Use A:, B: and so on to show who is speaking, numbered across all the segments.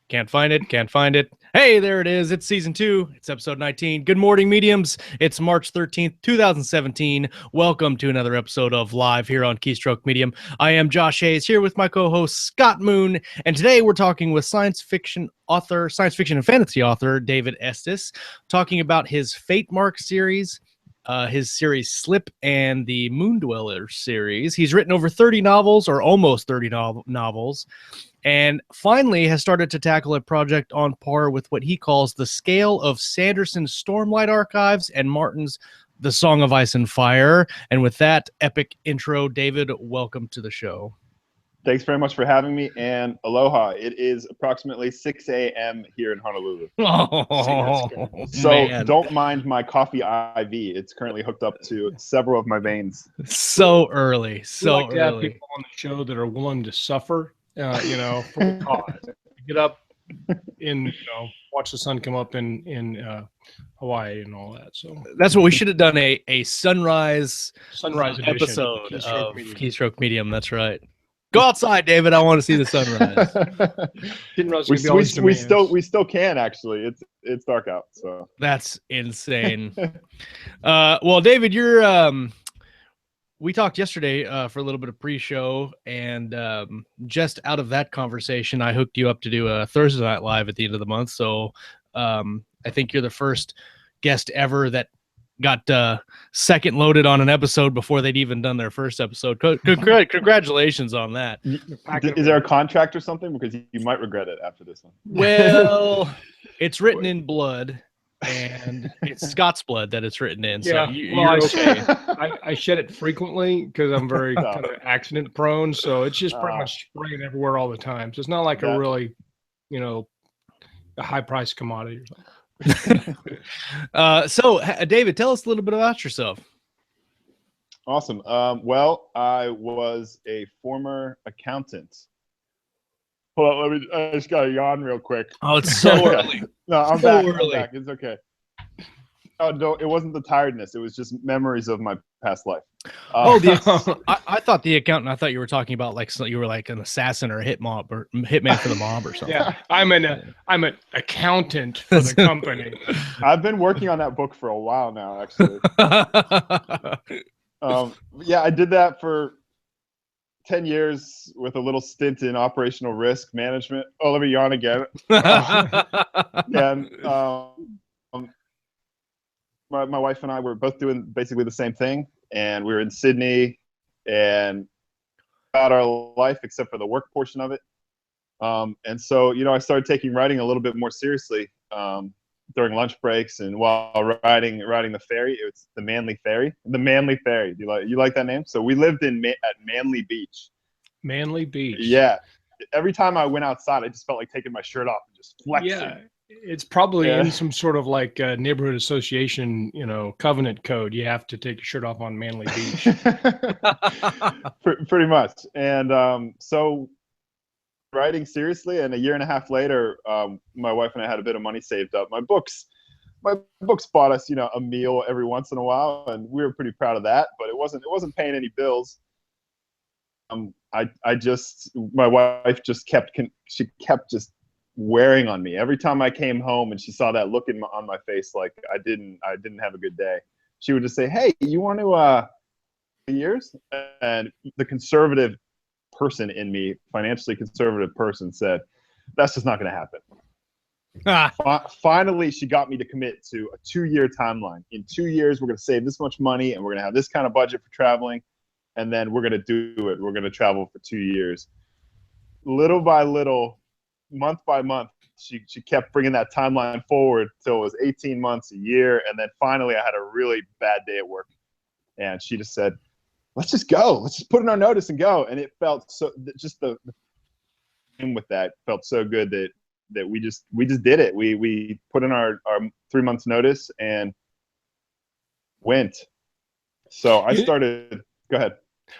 A: Can't find it. Can't find it. Hey, there it is. It's season 2. It's episode 19. Good morning, mediums. It's March 13th, 2017. Welcome to another episode of Live here on Keystroke Medium. I am Josh Hayes here with my co-host Scott Moon, and today we're talking with science fiction and fantasy author David Estes, talking about his Fatemarked series, his series Slip, and the Moon Dweller series. He's written over 30 novels, or almost 30 novels, and finally has started to tackle a project on par with what he calls the scale of Sanderson's Stormlight Archives and Martin's The Song of Ice and Fire. And with that epic intro, David, welcome to the show.
B: Thanks very much for having me, and aloha. It is approximately 6 a.m. here in Honolulu. So
A: Man.
B: Don't mind my coffee IV. It's currently hooked up to several of my veins.
A: So early. So
C: like to have
A: early.
C: people on the show that are willing to suffer, for the cause. Get up and watch the sun come up in Hawaii and all that. So
A: that's what we should have done, a sunrise
C: edition
A: episode of Keystroke Medium. That's right. Go outside, David. I want to see the sunrise.
C: Didn't realize
B: we still can actually. It's dark out, so
A: that's insane. Well, David, you're we talked yesterday for a little bit of pre-show, and just out of that conversation, I hooked you up to do a Thursday Night Live at the end of the month. So I think you're the first guest ever that got second loaded on an episode before they'd even done their first episode. Congratulations on that.
B: Is there a contract or something? Because you might regret it after this one.
A: Well, it's written in blood, and it's Scott's blood that it's written in. So you're okay.
C: I shed it frequently because I'm very kind of accident prone. So it's just pretty much spraying everywhere all the time. So it's not like a really, a high price commodity or something.
A: So David, tell us a little bit about yourself.
B: Awesome. Well, I was a former accountant. Hold on, I just gotta yawn real quick.
A: Oh, it's so early.
B: No, I'm back. It's okay. Oh no, it wasn't the tiredness. It was just memories of my past life.
A: I thought the accountant. I thought you were talking about you were like an assassin or a hitman for the mob or something.
C: Yeah, I'm an accountant for the company.
B: I've been working on that book for a while now, actually. Yeah, I did that for 10 years with a little stint in operational risk management. Oh, let me yawn again. And my wife and I were both doing basically the same thing, and we were in Sydney and about our life except for the work portion of it. And so, I started taking writing a little bit more seriously during lunch breaks and while riding the ferry. It's the Manly Ferry. The Manly Ferry. Do you like that name? So we lived at Manly Beach.
C: Manly Beach.
B: Yeah. Every time I went outside, I just felt like taking my shirt off and just flexing. Yeah.
C: It's probably in some sort of like neighborhood association, covenant code. You have to take your shirt off on Manly Beach.
B: Pretty much. And so writing seriously, and a year and a half later, my wife and I had a bit of money saved up. My books bought us, a meal every once in a while, and we were pretty proud of that. But it wasn't paying any bills. My wife just kept just wearing on me. Every time I came home and she saw that look on my face, like I didn't have a good day, she would just say, "Hey, you want to years?" And the conservative person in me, financially conservative person, said, "That's just not going to happen." Finally, she got me to commit to a 2-year timeline. In 2 years, we're going to save this much money, and we're going to have this kind of budget for traveling, and then we're going to do it. We're going to travel for 2 years. Little by little, month by month, she kept bringing that timeline forward till it was 18 months, a year, and then finally I had a really bad day at work, and she just said, "Let's just go. Let's just put in our notice and go." And it felt so, just the with that felt so good that we just did it. We put in our 3 months notice and went. So I started. Go ahead.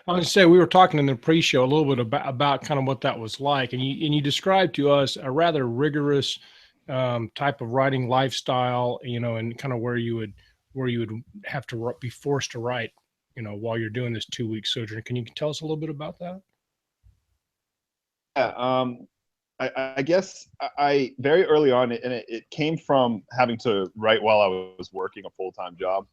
C: I was going to say, we were talking in the pre-show a little bit about kind of what that was like, and you described to us a rather rigorous type of writing lifestyle, and kind of where you would have to be forced to write, while you're doing this 2-week sojourn. Can you tell us a little bit about that?
B: Yeah, I guess I very early on, and it came from having to write while I was working a full-time job.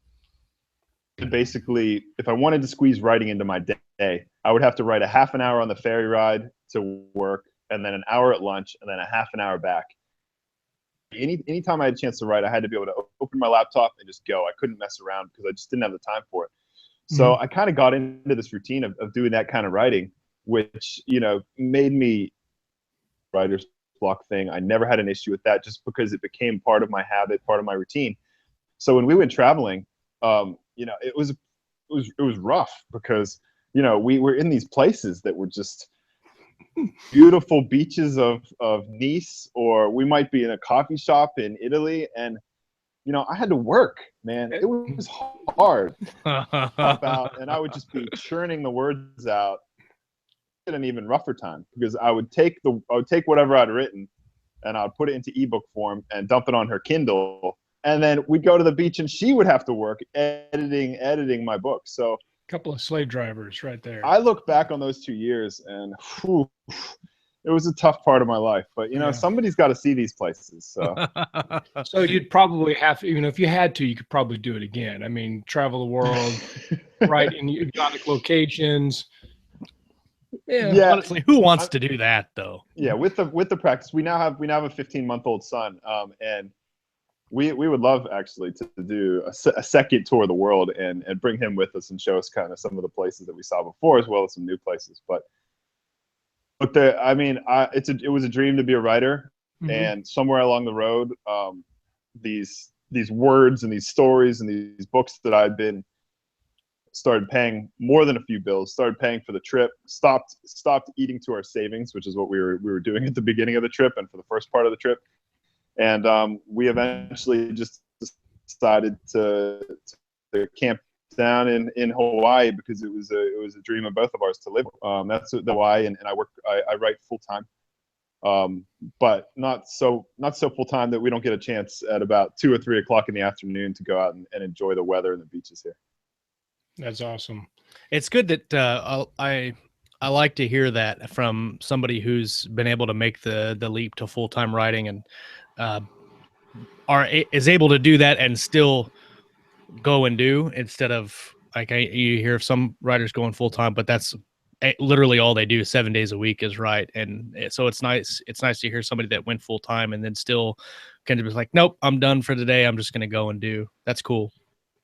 B: Basically, if I wanted to squeeze writing into my day, I would have to write a half an hour on the ferry ride to work, and then an hour at lunch, and then a half an hour back. Anytime I had a chance to write, I had to be able to open my laptop and just go. I couldn't mess around because I just didn't have the time for it. So I kind of got into this routine of doing that kind of writing, which, made me writer's block thing. I never had an issue with that just because it became part of my habit, part of my routine. So when we went traveling, it was rough because, we were in these places that were just beautiful beaches of Nice, or we might be in a coffee shop in Italy. And, I had to work, man. It was hard. Out, and I would just be churning the words out at an even rougher time because I would take whatever I'd written and I'd put it into ebook form and dump it on her Kindle. And then we'd go to the beach and she would have to work editing my book. So
C: couple of slave drivers right there.
B: I look back on those 2 years and it was a tough part of my life, but somebody's got to see these places. So,
C: so you'd probably have, if you had to, you could probably do it again. I mean, travel the world, right, in exotic locations.
A: Yeah. Honestly, who wants to do that though?
B: Yeah, with the practice, we now have a 15-month-old son, and we would love actually to do a second tour of the world and bring him with us and show us kind of some of the places that we saw before, as well as some new places. But it was a dream to be a writer, and somewhere along the road, these words and these stories and these books that I'd been started paying more than a few bills, started paying for the trip, stopped eating to our savings, which is what we were doing at the beginning of the trip and for the first part of the trip. And we eventually just decided to camp down in Hawaii because it was a dream of both of ours to live. That's the Hawaii, and I write full time, but not so full time that we don't get a chance at about 2 or 3 o'clock in the afternoon to go out and enjoy the weather and the beaches here.
C: That's awesome.
A: It's good that I like to hear that from somebody who's been able to make the leap to full-time writing and is able to do that and still go and do, instead of like you hear of some writers going full-time, but that's literally all they do 7 days a week is write. And so it's nice to hear somebody that went full-time and then still kind of just like, nope, I'm done for today, I'm just going to go and do. That's cool.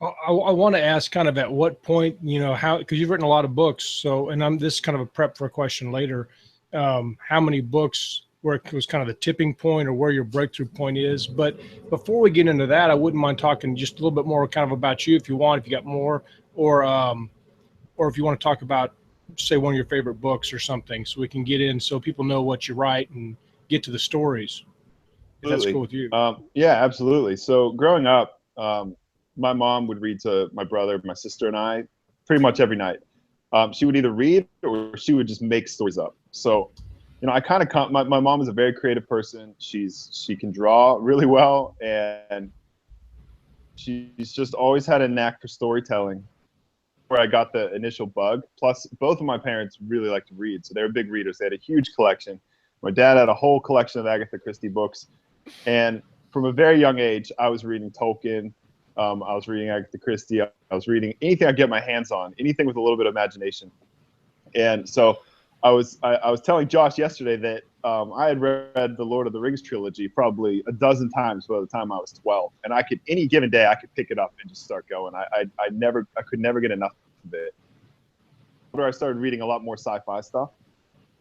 C: I want to ask kind of at what point, how, because you've written a lot of books. So, and this is kind of a prep for a question later. How many books where it was kind of the tipping point or where your breakthrough point is. But before we get into that, I wouldn't mind talking just a little bit more kind of about you if you want, if you got more, or if you want to talk about, say, one of your favorite books or something, so we can get in so people know what you write and get to the stories. If that's cool with you.
B: Yeah, absolutely. So growing up, my mom would read to my brother, my sister, and I pretty much every night. She would either read or she would just make stories up. So, I kind of my mom is a very creative person. She can draw really well, and she's just always had a knack for storytelling. Where I got the initial bug. Plus, both of my parents really like to read, so they were big readers. They had a huge collection. My dad had a whole collection of Agatha Christie books, and from a very young age, I was reading Tolkien. I was reading Agatha Christie. I was reading anything I get my hands on, anything with a little bit of imagination. And so I was telling Josh yesterday that I had read the Lord of the Rings trilogy probably a dozen times by the time I was 12, and any given day I could pick it up and just start going. I could never get enough of it. I started reading a lot more sci-fi stuff,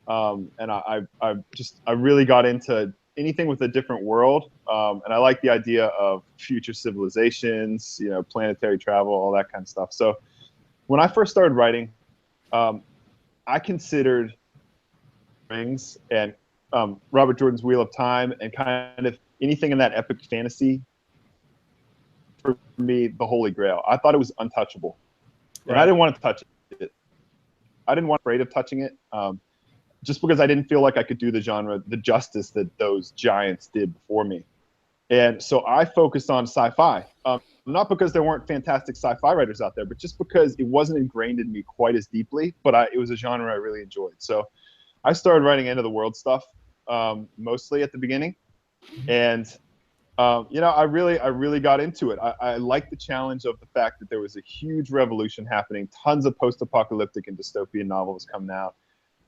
B: and I really got into anything with a different world, and I like the idea of future civilizations, planetary travel, all that kind of stuff. So when I first started writing, I considered Rings and Robert Jordan's Wheel of Time and kind of anything in that epic fantasy, for me, the holy grail. I thought it was untouchable, and I didn't want to touch it. I didn't want afraid of touching it, just because I didn't feel like I could do the genre the justice that those giants did before me. And so I focused on sci-fi, not because there weren't fantastic sci-fi writers out there, but just because it wasn't ingrained in me quite as deeply, but it was a genre I really enjoyed. So I started writing end of the world stuff, mostly at the beginning. And I really got into it. I liked the challenge of the fact that there was a huge revolution happening, tons of post-apocalyptic and dystopian novels coming out,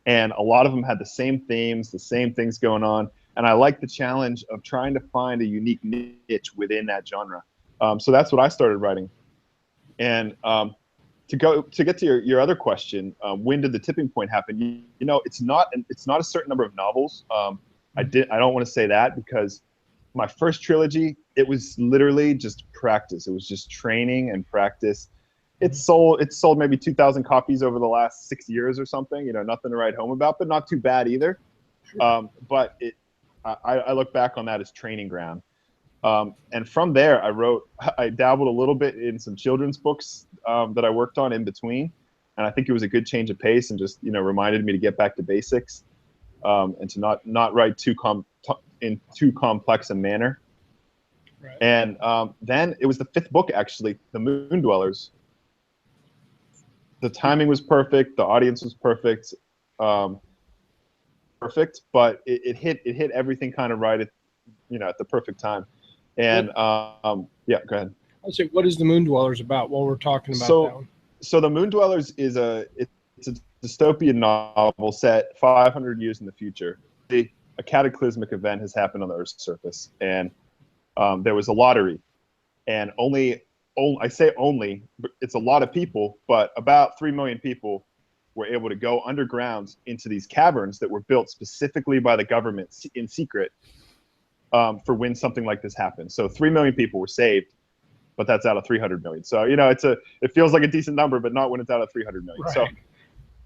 B: and a lot of them had the same themes, the same things going on. And I liked the challenge of trying to find a unique niche within that genre. So that's what I started writing. And to get to your other question, when did the tipping point happen? It's not a certain number of novels. I don't want to say that, because my first trilogy, it was literally just practice. It was just training and practice. It sold maybe 2,000 copies over the last 6 years or something. Nothing to write home about, but not too bad either. But I look back on that as training ground. And from there, I dabbled a little bit in some children's books that I worked on in between. And I think it was a good change of pace and just, reminded me to get back to basics, and to not write in too complex a manner.
C: Right.
B: And then it was the fifth book, actually, The Moon Dwellers. The timing was perfect. The audience was perfect. But it hit everything kind of right at the perfect time. And yeah, go ahead.
C: I'll say, what is The Moon Dwellers about while we're talking about that one?
B: So The Moon Dwellers is it's a dystopian novel set 500 years in the future. A cataclysmic event has happened on the Earth's surface, and there was a lottery, and I say only, it's a lot of people, but about 3 million people were able to go underground into these caverns that were built specifically by the government in secret, for when something like this happened. So 3 million people were saved, but that's out of 300 million. So it feels like a decent number, but not when it's out of 300 million.
C: Right.
B: So,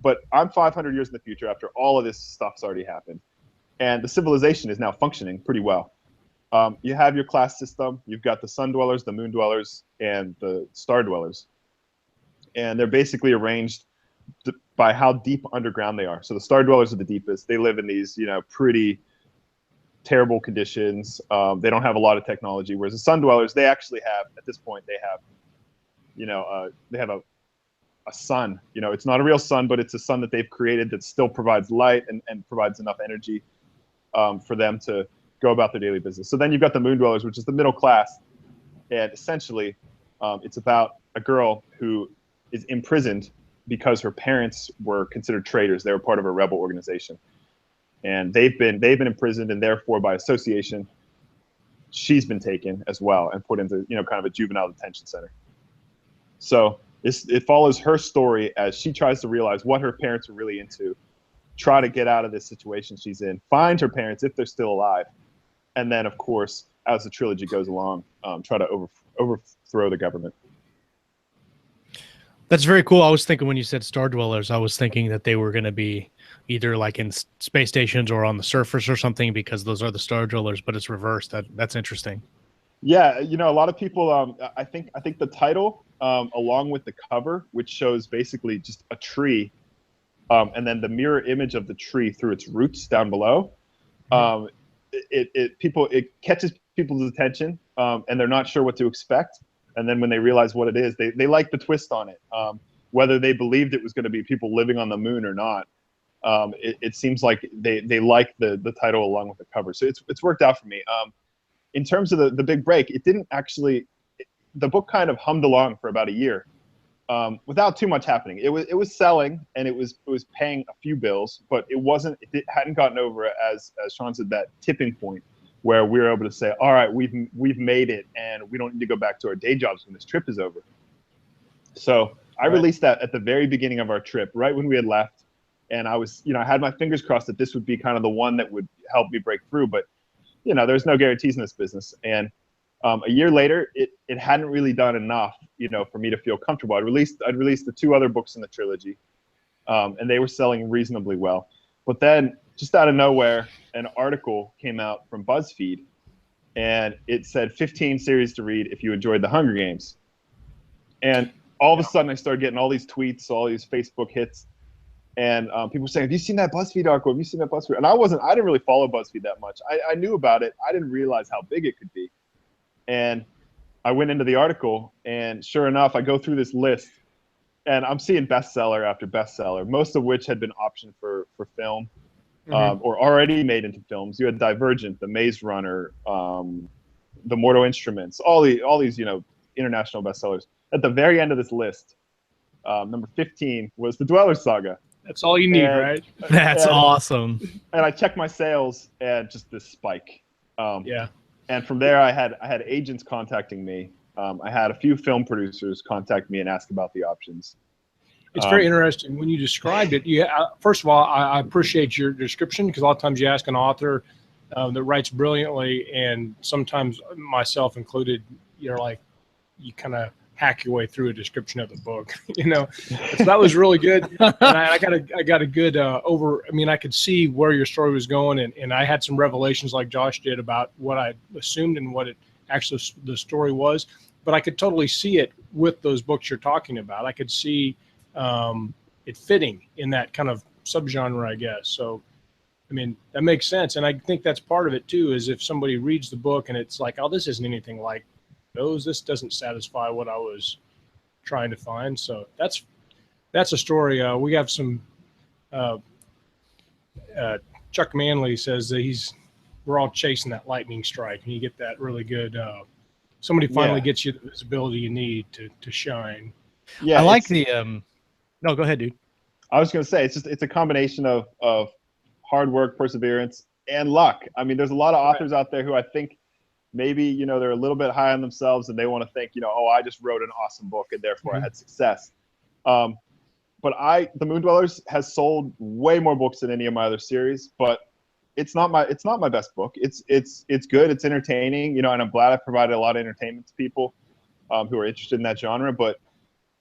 B: but I'm 500 years in the future after all of this stuff's already happened, and the civilization is now functioning pretty well. You have your class system. You've got the sun dwellers, the moon dwellers, and the star dwellers. And they're basically arranged by how deep underground they are. So the star dwellers are the deepest. They live in these, pretty terrible conditions. They don't have a lot of technology. Whereas the sun dwellers, they actually have, at this point, they have a sun. It's not a real sun, but it's a sun that they've created that still provides light and provides enough energy for them to go about their daily business. So then you've got the moon dwellers, which is the middle class. And essentially, it's about a girl who is imprisoned because her parents were considered traitors. They were part of a rebel organization. And they've been imprisoned, and therefore, by association, she's been taken as well and put into, kind of a juvenile detention center. So it follows her story as she tries to realize what her parents were really into, try to get out of this situation she's in, find her parents if they're still alive, and then, of course, as the trilogy goes along, try to overthrow the government.
A: That's very cool. I was thinking when you said star dwellers, I was thinking that they were going to be either like in space stations or on the surface or something, because those are the star dwellers, but it's reversed. That's interesting.
B: Yeah, a lot of people, I think the title, along with the cover, which shows basically just a tree, and then the mirror image of the tree through its roots down below, it catches people's attention, and they're not sure what to expect. And then when they realize what it is, they like the twist on it. Whether they believed it was going to be people living on the moon or not, it seems like they like the title along with the cover. So it's worked out for me. In terms of the big break, it didn't actually. The book kind of hummed along for about a year, without too much happening. It was selling, and it was paying a few bills, but it hadn't gotten over, as Sean said, that tipping point where we were able to say, all right, we've made it, and we don't need to go back to our day jobs when this trip is over. So I released that at the very beginning of our trip, right when we had left, and I was, I had my fingers crossed that this would be kind of the one that would help me break through, but there's no guarantees in this business. And a year later, it hadn't really done enough, for me to feel comfortable. I'd released the 2 other books in the trilogy, and they were selling reasonably well. But then, just out of nowhere, an article came out from BuzzFeed, and it said 15 series to read if you enjoyed the Hunger Games. And all of a sudden, I started getting all these tweets, all these Facebook hits, and people were saying, "Have you seen that BuzzFeed article? Have you seen that BuzzFeed?" And I didn't really follow BuzzFeed that much. I knew about it. I didn't realize how big it could be. And I went into the article, and sure enough, I go through this list, and I'm seeing bestseller after bestseller, most of which had been optioned for film. or already made into films. You had Divergent, The Maze Runner, The Mortal Instruments, all these international bestsellers. At the very end of this list, number 15 was The Dweller Saga.
C: That's all you need,
B: And,
C: right?
A: That's awesome.
B: And I checked my sales and just this spike.
C: Yeah.
B: And from there, I had agents contacting me. I had a few film producers contact me and ask about the options.
C: It's very interesting when you described it. First of all, I appreciate your description, because a lot of times you ask an author that writes brilliantly, and sometimes myself included, you're like, you kind of hack your way through a description of the book, So that was really good. And I got a good I could see where your story was going, and I had some revelations like Josh did about what I assumed and what it actually the story was. But I could totally see it with those books you're talking about. I could see it fitting in that kind of subgenre, I guess. So, that makes sense. And I think that's part of it too, is if somebody reads the book and it's like, oh, this isn't anything like those, this doesn't satisfy what I was trying to find. So that's a story. We have some, Chuck Manley says that we're all chasing that lightning strike, and you get that really good, somebody finally gets you the visibility you need to shine.
B: Yeah.
A: I like the, no, go ahead, dude.
B: I was going to say, it's a combination of hard work, perseverance, and luck. There's a lot of authors out there who I think maybe, they're a little bit high on themselves and they want to think, oh, I just wrote an awesome book and therefore I had success. But The Moon Dwellers has sold way more books than any of my other series, but it's not my best book. It's good. It's entertaining, and I'm glad I provided a lot of entertainment to people who are interested in that genre. But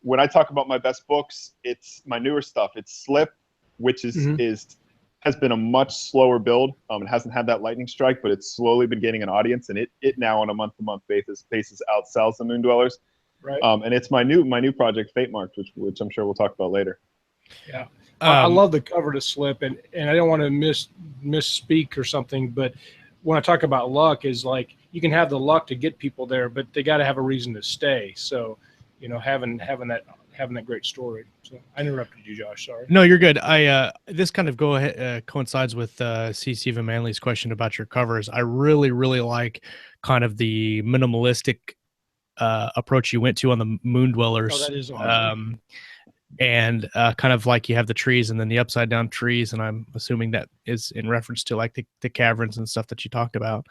B: when I talk about my best books, it's my newer stuff. It's Slip, which has been a much slower build. It hasn't had that lightning strike, but it's slowly been gaining an audience, and it now on a month-to-month basis outsells The Moon Dwellers. Right. And it's my new project, Fatemarked, which I'm sure we'll talk about later.
C: Yeah. I love the cover to Slip, and I don't want to misspeak or something, but when I talk about luck, is like you can have the luck to get people there, but they got to have a reason to stay. So, having that great story. So I interrupted you, Josh. Sorry.
A: No, you're good. This kind of coincides with C. Stephen Manley's question about your covers. I really, really like kind of the minimalistic approach you went to on the Moon Dwellers.
C: Oh, that is awesome.
A: And kind of like you have the trees and then the upside down trees, and I'm assuming that is in reference to like the caverns and stuff that you talked about.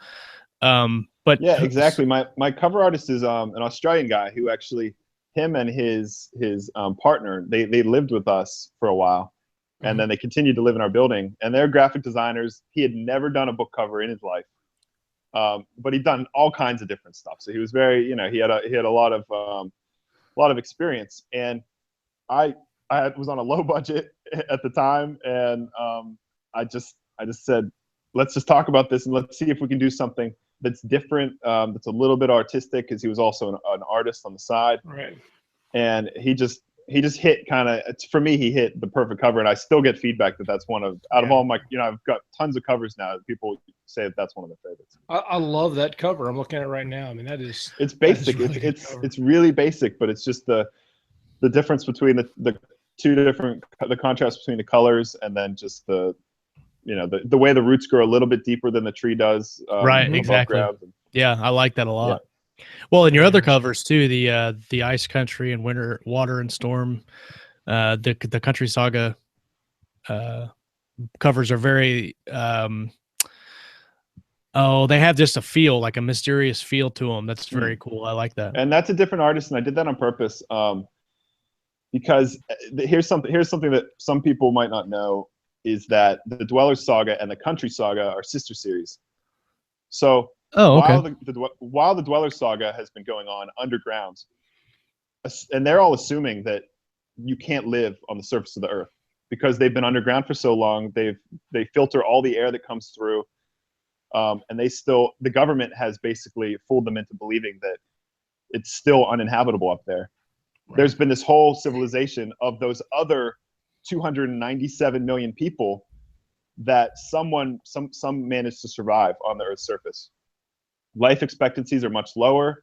A: But
B: yeah, exactly. My cover artist is an Australian guy who actually, him and his partner, they lived with us for a while, and then they continued to live in our building. And they're graphic designers. He had never done a book cover in his life, but he'd done all kinds of different stuff. So he was very, he had a lot of experience. And I was on a low budget at the time, and I just said, let's just talk about this and let's see if we can do something that's different, that's a little bit artistic, because he was also an artist on the side.
C: Right.
B: And he just hit for me, he hit the perfect cover, and I still get feedback that's one of, out of all my, I've got tons of covers now. People say that's one of their favorites.
C: I love that cover. I'm looking at it right now.
B: It's basic. It's really basic, but it's just the difference between the two different, the contrast between the colors, and then just the way the roots grow a little bit deeper than the tree does.
A: Right, exactly. Yeah, I like that a lot. Yeah. Well, in your other covers too, the Ice Country and Winter, Water and Storm, the Country Saga covers are very they have just a feel, like a mysterious feel to them. That's very cool. I like that.
B: And that's a different artist, and I did that on purpose, because here's something that some people might not know, is that the Dweller Saga and the Country Saga are sister series. So while the Dweller Saga has been going on underground, and they're all assuming that you can't live on the surface of the earth because they've been underground for so long. They filter all the air that comes through, and the government has basically fooled them into believing that it's still uninhabitable up there. Right. There's been this whole civilization of those other 297 million people that some managed to survive on the Earth's surface. Life expectancies are much lower.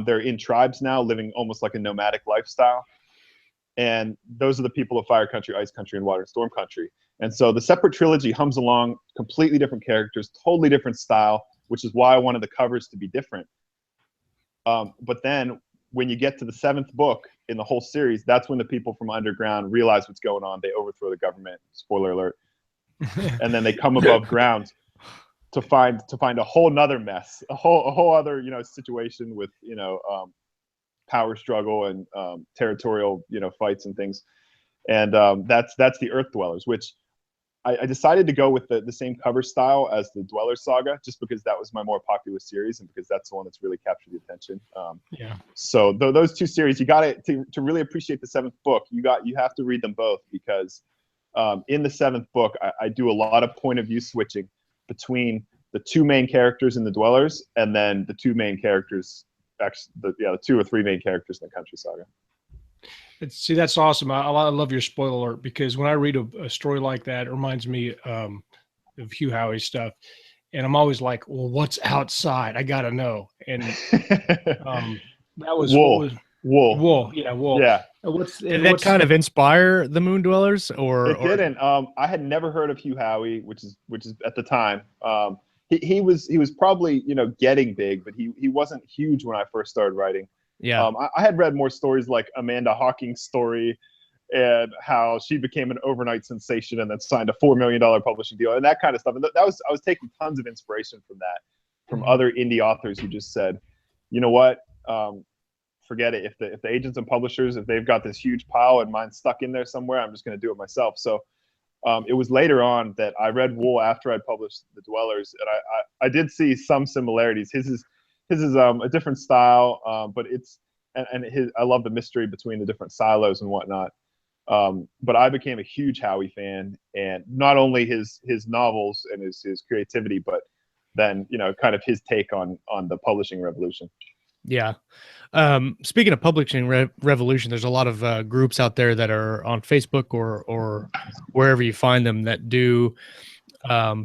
B: They're in tribes now, living almost like a nomadic lifestyle. And those are the people of Fire Country, Ice Country, and Water and Storm Country. And so the separate trilogy hums along, completely different characters, totally different style, which is why I wanted the covers to be different. But then when you get to the 7th book in the whole series, that's when the people from underground realize what's going on. They overthrow the government, spoiler alert. And then they come above ground to find a whole nother mess, a whole other, situation with, power struggle and territorial, fights and things. And that's the Earth Dwellers, which I decided to go with the same cover style as the Dweller Saga, just because that was my more popular series and because that's the one that's really captured the attention.
C: Yeah.
B: So those two series, you got to really appreciate the 7th book. You have to read them both, because in the 7th book, I do a lot of point of view switching between the 2 main characters in the Dwellers and then the 2 main characters, actually, the 2 or 3 main characters in the Country Saga.
C: See, that's awesome. I love your spoiler alert, because when I read a story like that, it reminds me of Hugh Howey stuff. And I'm always like, well, what's outside? I got to know. And that was
B: Wool.
C: Wool. Yeah, Wool.
B: Yeah.
A: Did that kind of inspire the Moon Dwellers, or
B: it didn't? I had never heard of Hugh Howey, which is at the time. He was probably getting big, but he wasn't huge when I first started writing.
A: Yeah.
B: I had read more stories like Amanda Hawking's story and how she became an overnight sensation and then signed a $4 million publishing deal and that kind of stuff. And I was taking tons of inspiration from that, from other indie authors who just said, you know what, forget it. If the agents and publishers, if they've got this huge pile and mine's stuck in there somewhere, I'm just going to do it myself. So it was later on that I read Wool after I'd published The Dwellers, and I did see some similarities. His is a different style, but I love the mystery between the different silos and whatnot. But I became a huge Howey fan, and not only his novels and his creativity, but then kind of his take on the publishing revolution.
A: Yeah. Speaking of publishing revolution, there's a lot of groups out there that are on Facebook or wherever you find them that do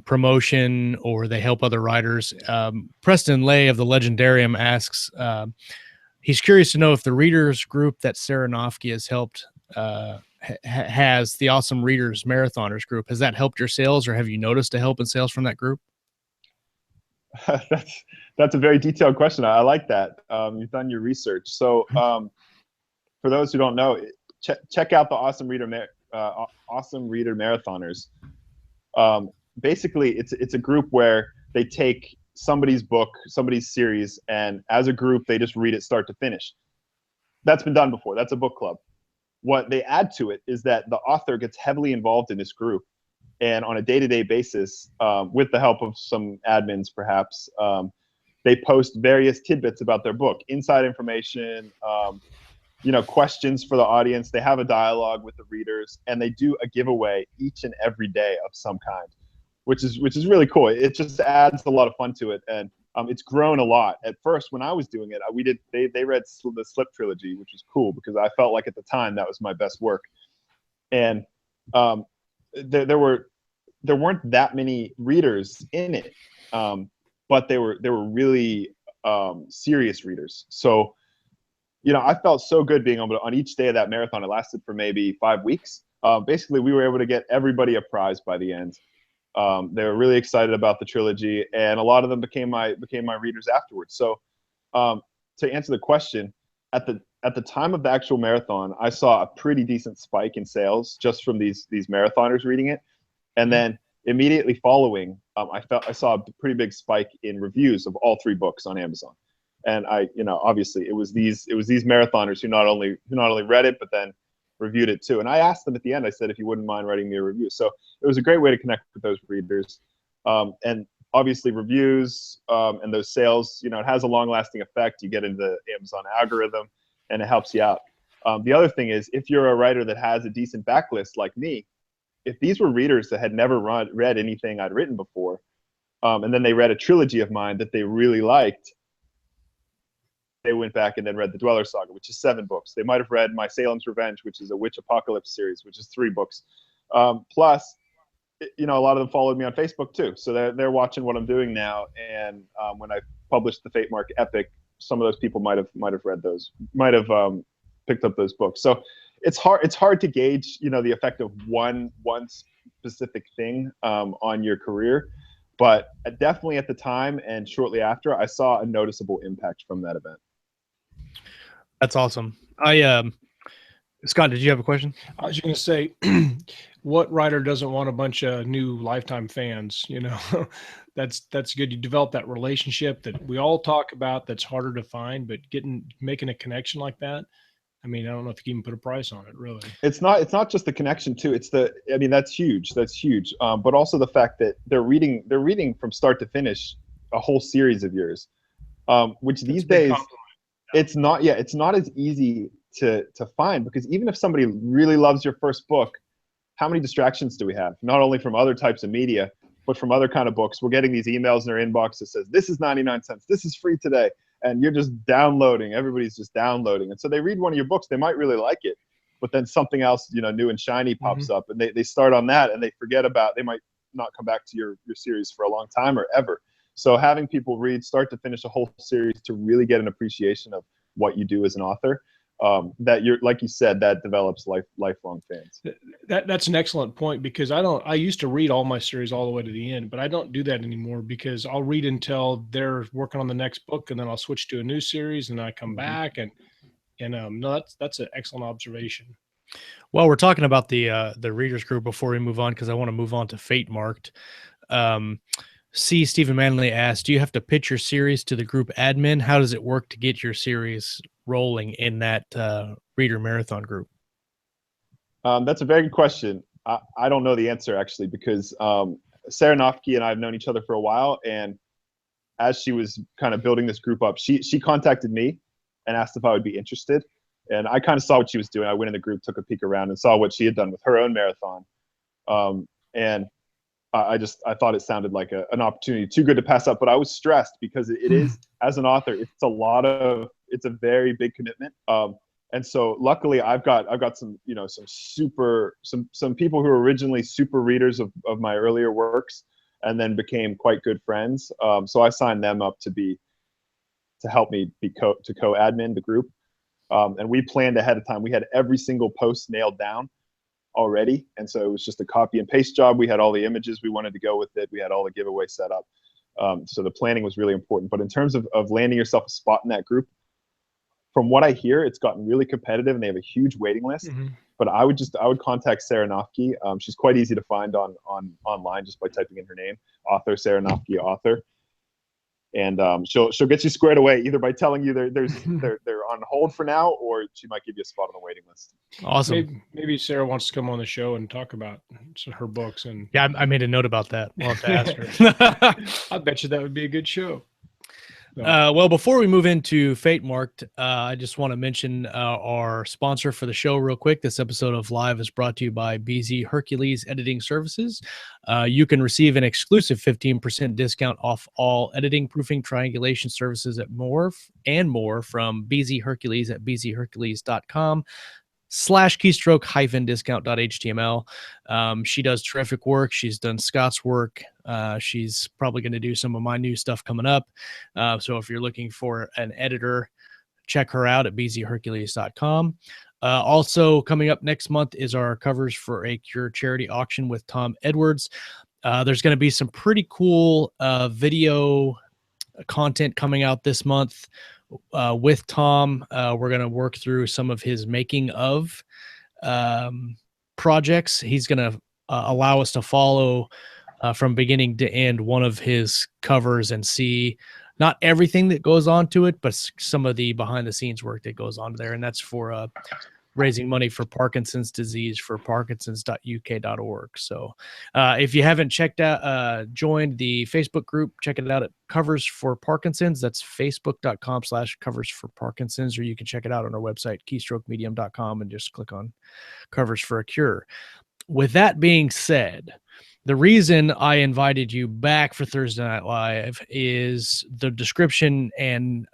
A: promotion, or they help other writers. Preston Lay of the Legendarium asks, he's curious to know if the readers group that Sarah Nofke has helped has the Awesome Readers Marathoners group. Has that helped your sales, or have you noticed a help in sales from that group?
B: That's a very detailed question. I like that. You've done your research. So for those who don't know, check out the Awesome Reader Marathoners. Basically, it's a group where they take somebody's book, somebody's series, and as a group, they just read it start to finish. That's been done before. That's a book club. What they add to it is that the author gets heavily involved in this group, and on a day-to-day basis, with the help of some admins, perhaps, they post various tidbits about their book, inside information, questions for the audience. They have a dialogue with the readers, and they do a giveaway each and every day of some kind, which is really cool. It just adds a lot of fun to it, and it's grown a lot. At first, when I was doing it, they read the Slip trilogy, which was cool because I felt like at the time that was my best work, and there weren't that many readers in it, but they were really serious readers. So I felt so good being able to, on each day of that marathon, it lasted for maybe 5 weeks. Basically, we were able to get everybody a prize by the end. They were really excited about the trilogy, and a lot of them became my readers afterwards. So to answer the question, at the time of the actual marathon, I saw a pretty decent spike in sales just from these marathoners reading it. And then immediately following, I saw a pretty big spike in reviews of all 3 books on Amazon. And obviously it was these marathoners who not only read it, but then reviewed it too. And I asked them at the end, I said, if you wouldn't mind writing me a review. So it was a great way to connect with those readers. And obviously reviews and those sales, it has a long lasting effect. You get into the Amazon algorithm and it helps you out. The other thing is, if you're a writer that has a decent backlist like me, if these were readers that had never read anything I'd written before, and then they read a trilogy of mine that they really liked, they went back and then read the Dweller Saga, which is 7 books. They might have read My Salem's Revenge, which is a witch apocalypse series, which is 3 books. Plus, a lot of them followed me on Facebook too. So they're watching what I'm doing now. And when I published the Fatemarked Epic, some of those people might have read those, might have picked up those books. So it's hard to gauge, the effect of one specific thing on your career. But definitely at the time and shortly after, I saw a noticeable impact from that event.
A: That's awesome. Scott, did you have a question?
C: I was going to say, what writer doesn't want a bunch of new lifetime fans? That's good. You develop that relationship that we all talk about. That's harder to find, but making a connection like that. I mean, I don't know if you can even put a price on it, really.
B: It's not just the connection too. That's huge. That's huge. But also the fact that they're reading from start to finish a whole series of yours, which these days it's not as easy to find, because even if somebody really loves your first book, how many distractions do we have? Not only from other types of media, but from other kind of books. We're getting these emails in their inbox that says, this is 99 cents, this is free today. And you're just downloading. Everybody's just downloading. And so they read one of your books, they might really like it, but then something else, new and shiny pops up, and they start on that, and they forget about, they might not come back to your series for a long time or ever. So having people read start to finish a whole series to really get an appreciation of what you do as an author, that you're, like you said, that develops lifelong fans.
C: That's an excellent point, because I used to read all my series all the way to the end, but I don't do that anymore, because I'll read until they're working on the next book, and then I'll switch to a new series, and I come back and no, that's an excellent observation.
A: Well, we're talking about the readers group before we move on, because I want to move on to Fatemarked. Stephen Manley asked, do you have to pitch your series to the group admin? How does it work to get your series rolling in that reader marathon group?
B: That's a very good question. I don't know the answer, actually, because Sarah Nofke and I have known each other for a while, and as she was kind of building this group up, she contacted me and asked if I would be interested. And I kind of saw what she was doing. I went in the group, took a peek around, and saw what she had done with her own marathon. And I thought it sounded like an opportunity too good to pass up. But I was stressed, because it is, as an author, it's a very big commitment. And so luckily I've got some, some people who were originally super readers of my earlier works, and then became quite good friends. So I signed them up to help me co-admin the group. And we planned ahead of time. We had every single post nailed down already, and so it was just a copy and paste job. We had all the images we wanted to go with it. We had all the giveaway set up. So the planning was really important. But in terms of landing yourself a spot in that group, from what I hear, it's gotten really competitive, and they have a huge waiting list. But I would contact Sarah Nofke. She's quite easy to find online just by typing in her name, author Sarah Nofke, author. And she'll get you squared away, either by telling you they're on hold for now, or she might give you a spot on the waiting list.
A: Awesome.
C: Maybe Sarah wants to come on the show and talk about her books. And
A: yeah, I made a note about that. We'll have to ask her.
C: I bet you that would be a good show.
A: Well, before we move into Fatemarked, I just want to mention our sponsor for the show real quick. This episode of Live is brought to you by BZ Hercules Editing Services. You can receive an exclusive 15% discount off all editing, proofing, triangulation services at more from BZ Hercules at bzhercules.com/keystroke-discount.html. She does terrific work. She's done Scott's work. She's probably going to do some of my new stuff coming up. So if you're looking for an editor, check her out at bzhercules.com. Also coming up next month is our covers for a Cure charity auction with Tom Edwards. There's going to be some pretty cool video content coming out this month with Tom. We're going to work through some of his making of projects. He's going to allow us to follow from beginning to end one of his covers and see not everything that goes on to it, but some of the behind the scenes work that goes on there. And that's for raising money for Parkinson's disease for parkinsons.uk.org. So if you haven't joined the Facebook group, check it out at Covers for Parkinson's. That's facebook.com/Covers for Parkinson's, or you can check it out on our website, keystrokemedium.com, and just click on Covers for a Cure. With that being said, the reason I invited you back for Thursday Night Live is the description and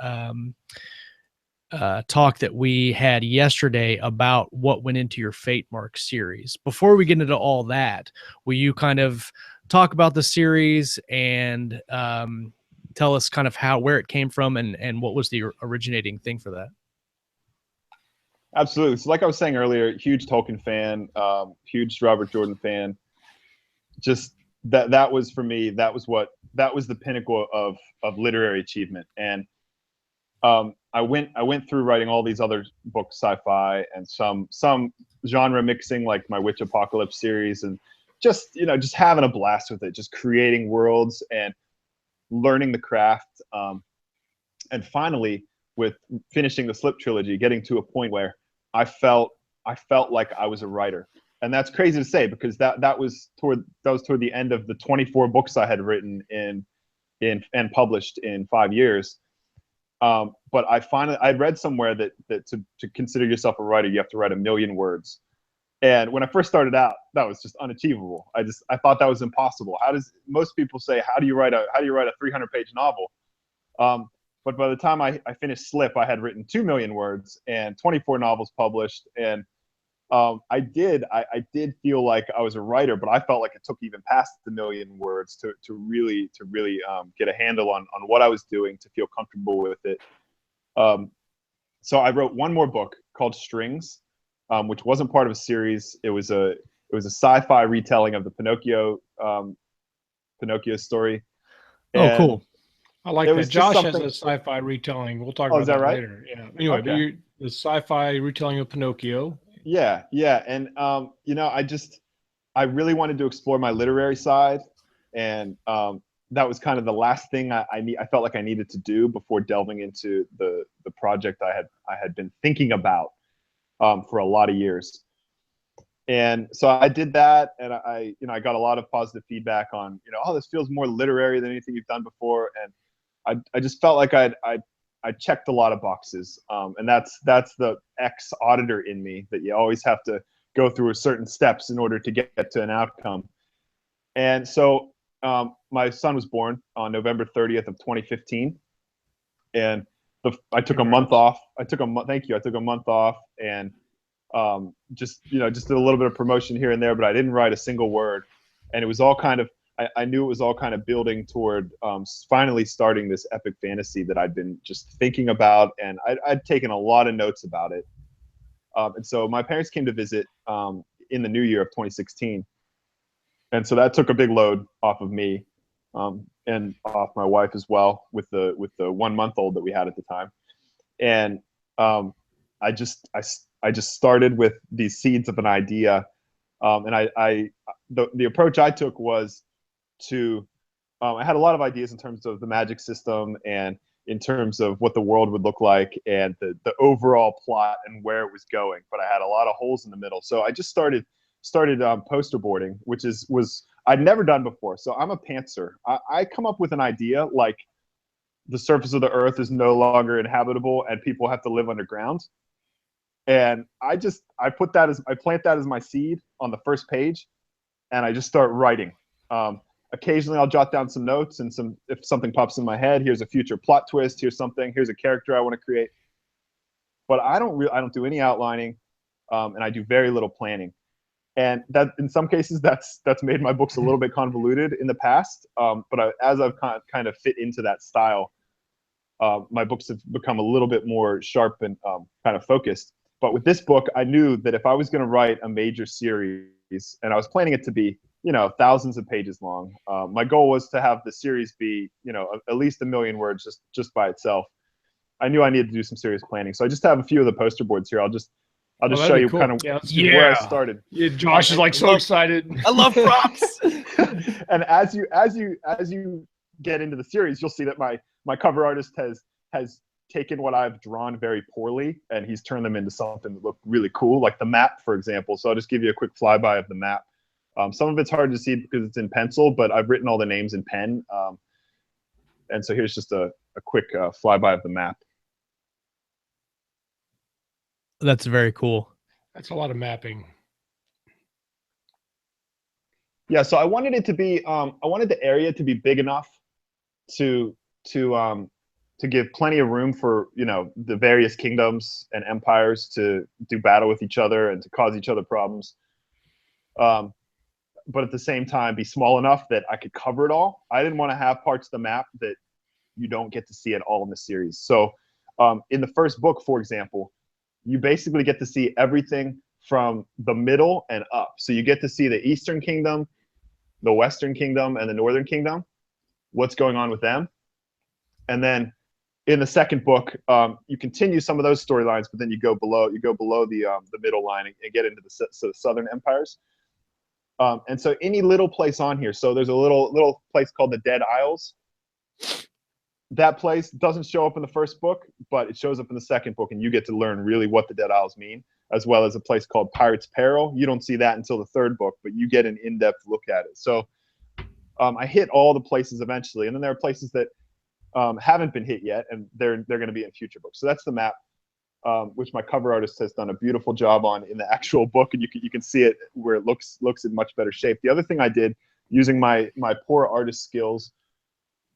A: talk that we had yesterday about what went into your Fatemarked series. Before we get into all that, will you kind of talk about the series and tell us kind of where it came from and what was the originating thing for that?
B: Absolutely. So like I was saying earlier, huge Tolkien fan, huge Robert Jordan fan. just that was for me. That was the pinnacle of literary achievement. And I went through writing all these other books, sci-fi, and some genre mixing, like my Witch Apocalypse series, and just having a blast with it, just creating worlds and learning the craft. And finally, with finishing the Slip trilogy, getting to a point where I felt like I was a writer. And that's crazy to say, because that was toward the end of the 24 books I had written in and published in 5 years. But I read somewhere that to consider yourself a writer, you have to write 1 million words. And when I first started out, that was just unachievable. I thought that was impossible. Most people say, how do you write a 300-page novel? But by the time I finished Slip, I had written 2 million words and 24 novels published. And I did feel like I was a writer, but I felt like it took even past the 1 million words to really get a handle on what I was doing, to feel comfortable with it. So I wrote one more book called Strings, which wasn't part of a series. It was a sci-fi retelling of the Pinocchio story.
A: Oh, cool.
C: I like that. Josh has a sci-fi retelling. We'll talk about that later. Yeah. Anyway, okay. The sci-fi retelling of Pinocchio.
B: Yeah. And I really wanted to explore my literary side, and that was kind of the last thing I felt like I needed to do before delving into the project I had been thinking about for a lot of years. And so I did that, and I got a lot of positive feedback on, oh, this feels more literary than anything you've done before. And I just felt like I checked a lot of boxes, and that's the ex-auditor in me, that you always have to go through certain steps in order to get to an outcome. And so my son was born on November 30th of 2015, and I took a month off. Thank you. I took a month off, and just did a little bit of promotion here and there, but I didn't write a single word. And it was all kind of, I knew it was all kind of building toward finally starting this epic fantasy that I'd been just thinking about, and I'd taken a lot of notes about it. And so my parents came to visit in the new year of 2016. And so that took a big load off of me, and off my wife as well, with the 1-month-old that we had at the time. And I just started with these seeds of an idea. And the approach I took was to, I had a lot of ideas in terms of the magic system and in terms of what the world would look like and the overall plot and where it was going, but I had a lot of holes in the middle. So I just started poster boarding, which was I'd never done before. So I'm a pantser. I come up with an idea like the surface of the earth is no longer inhabitable and people have to live underground. And I plant that as my seed on the first page, and I just start writing. Occasionally I'll jot down some notes, and if something pops in my head, here's a future plot twist, here's a character I want to create. But I don't do any outlining, and I do very little planning. And that, in some cases, that's made my books a little bit convoluted in the past. But as I've kind of fit into that style, my books have become a little bit more sharp and kind of focused. But with this book, I knew that if I was going to write a major series, and I was planning it to be, thousands of pages long, my goal was to have the series be, at least 1 million words just by itself. I knew I needed to do some serious planning. So I just have a few of the poster boards here. I'll just show you cool. Kind of where I started.
C: Yeah, Josh is like so excited.
A: I love props.
B: And as you get into the series, you'll see that my cover artist has taken what I've drawn very poorly, and he's turned them into something that looked really cool, like the map, for example. So I'll just give you a quick flyby of the map. Some of it's hard to see because it's in pencil, but I've written all the names in pen. And so here's just a quick flyby of the map.
A: That's very cool.
C: That's a lot of mapping.
B: Yeah, so I wanted it to be, I wanted the area to be big enough to give plenty of room for, the various kingdoms and empires to do battle with each other and to cause each other problems. But at the same time, be small enough that I could cover it all. I didn't want to have parts of the map that you don't get to see at all in the series. So in the first book, for example, you basically get to see everything from the middle and up. So you get to see the Eastern Kingdom, the Western Kingdom and the Northern Kingdom, what's going on with them. And then in the second book, you continue some of those storylines, but then you go below the middle line and get into the southern empires. And so any little place on here, so there's a little place called the Dead Isles. That place doesn't show up in the first book, but it shows up in the second book, and you get to learn really what the Dead Isles mean, as well as a place called Pirate's Peril. You don't see that until the third book, but you get an in-depth look at it. So I hit all the places eventually, and then there are places that haven't been hit yet, and they're going to be in future books. So that's the map, which my cover artist has done a beautiful job on in the actual book, and you can see it where it looks in much better shape. The other thing I did using my poor artist skills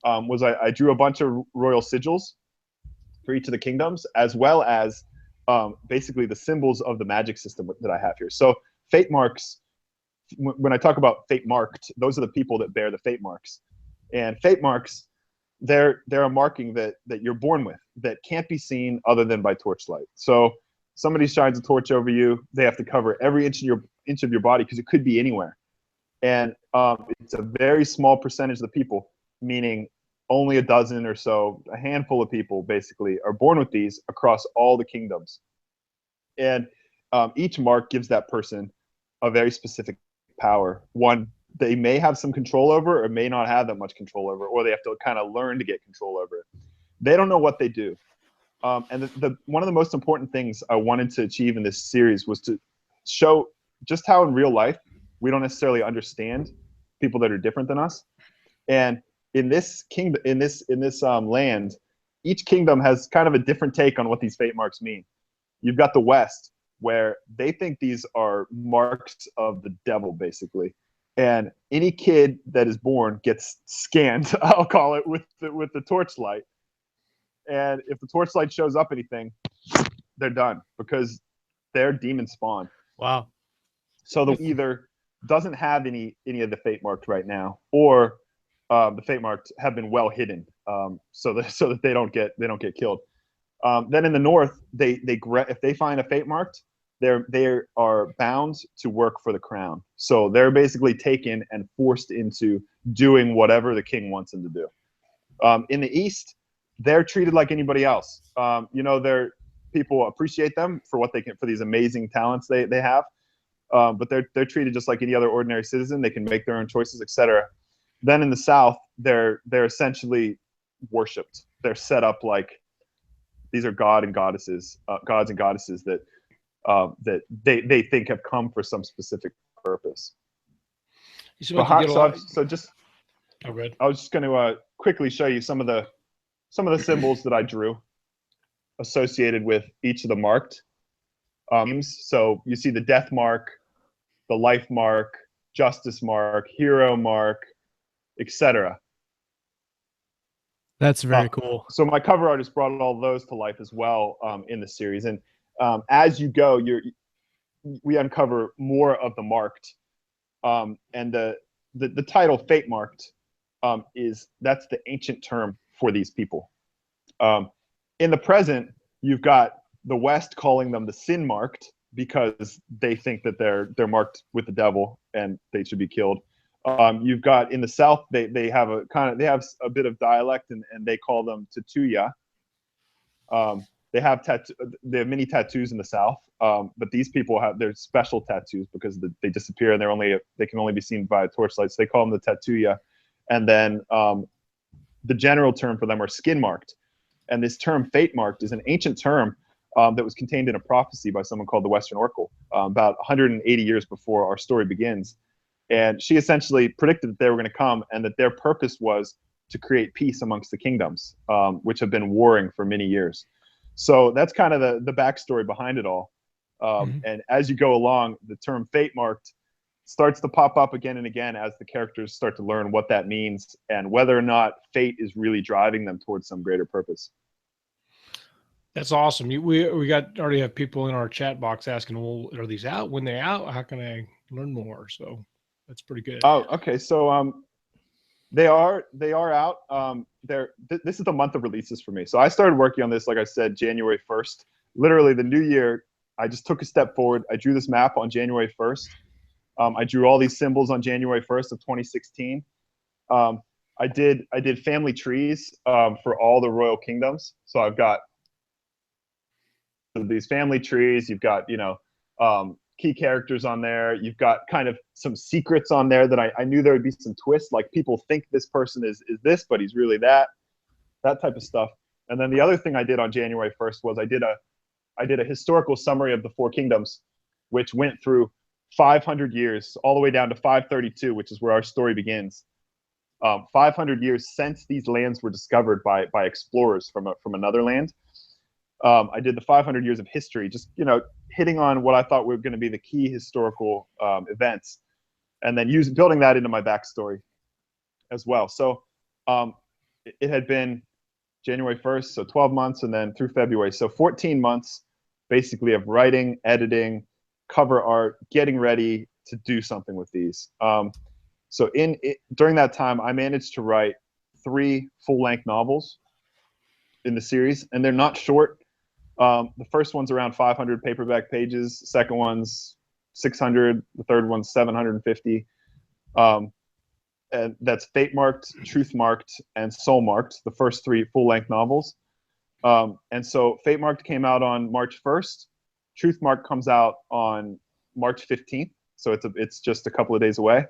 B: was I drew a bunch of royal sigils for each of the kingdoms, as well as basically the symbols of the magic system that I have here. So fate marks, when I talk about fate marked, those are the people that bear the fate marks. And fate marks, they're a marking that you're born with that can't be seen other than by torchlight. So somebody shines a torch over you, they have to cover every inch of your body because it could be anywhere. And it's a very small percentage of the people, meaning only a dozen or so, a handful of people basically are born with these across all the kingdoms. And each mark gives that person a very specific power. One they may have some control over or may not have that much control over, or they have to kind of learn to get control over it. They don't know what they do. And one of the most important things I wanted to achieve in this series was to show just how in real life we don't necessarily understand people that are different than us. And in this kingdom, in this land, each kingdom has kind of a different take on what these fate marks mean. You've got the West, where they think these are marks of the devil, basically. And any kid that is born gets scanned, I'll call it, with the torchlight. And if the torchlight shows up anything, they're done because they're demon spawn.
A: Wow.
B: So the either doesn't have any of the fate marked right now, or the fate marked have been well hidden, so that they don't get killed. Then in the north, if they find a fate marked, they are bound to work for the crown. So they're basically taken and forced into doing whatever the king wants them to do. In the east, they're treated like anybody else. People appreciate them for what they can, for these amazing talents they have. But they're treated just like any other ordinary citizen. They can make their own choices, etc. Then in the south, they're essentially worshipped. They're set up like these are gods and goddesses that they think have come for some specific purpose. I was just going to quickly show you some of the symbols that I drew associated with each of the marked. So you see the death mark, the life mark, justice mark, hero mark, etc.
A: That's very cool.
B: So my cover artist brought all those to life as well in the series. And as you go, we uncover more of the marked. And the title Fate Marked that's the ancient term for these people. In the present, you've got the West calling them the sin marked because they think that they're marked with the devil and they should be killed. You've got in the South, they have a bit of dialect and they call them Tatuya. They have many tattoos in the South, but these people have their special tattoos because they disappear and they can only be seen by a torchlight. So they call them the Tatuya. And then the general term for them are skin marked. And this term fate marked is an ancient term that was contained in a prophecy by someone called the Western Oracle about 180 years before our story begins. And she essentially predicted that they were going to come and that their purpose was to create peace amongst the kingdoms, which have been warring for many years. So that's kind of the backstory behind it all. And as you go along, the term fate marked starts to pop up again and again as the characters start to learn what that means and whether or not fate is really driving them towards some greater purpose.
C: That's awesome. We already have people in our chat box asking, well, are these out? When they're out, how can I learn more? So that's pretty good.
B: Oh, okay. So they are out. This is the month of releases for me. So I started working on this, like I said, January 1st. Literally the new year, I just took a step forward. I drew this map on January 1st. I drew all these symbols on January 1st of 2016. I did family trees for all the royal kingdoms. So I've got these family trees. You've got, key characters on there. You've got kind of some secrets on there that I knew there would be some twists. Like people think this person is this, but he's really that type of stuff. And then the other thing I did on January 1st was I did a historical summary of the four kingdoms, which went through 500 years all the way down to 532, which is where our story begins. 500 years since these lands were discovered by explorers from another land. I did the 500 years of history, just hitting on what I thought were going to be the key historical events, and then building that into my backstory as well. So it had been January 1st, so 12 months, and then through February, so 14 months basically of writing, editing, cover art, getting ready to do something with these. So during that time, I managed to write 3 full-length novels in the series, and they're not short. The first one's around 500 paperback pages. The second one's 600. The third one's 750. And that's Fatemarked, Truthmarked, and Soulmarked, the first 3 full-length novels. And so Fatemarked came out on March 1st. Truthmarked comes out on March 15th. So it's just a couple of days away.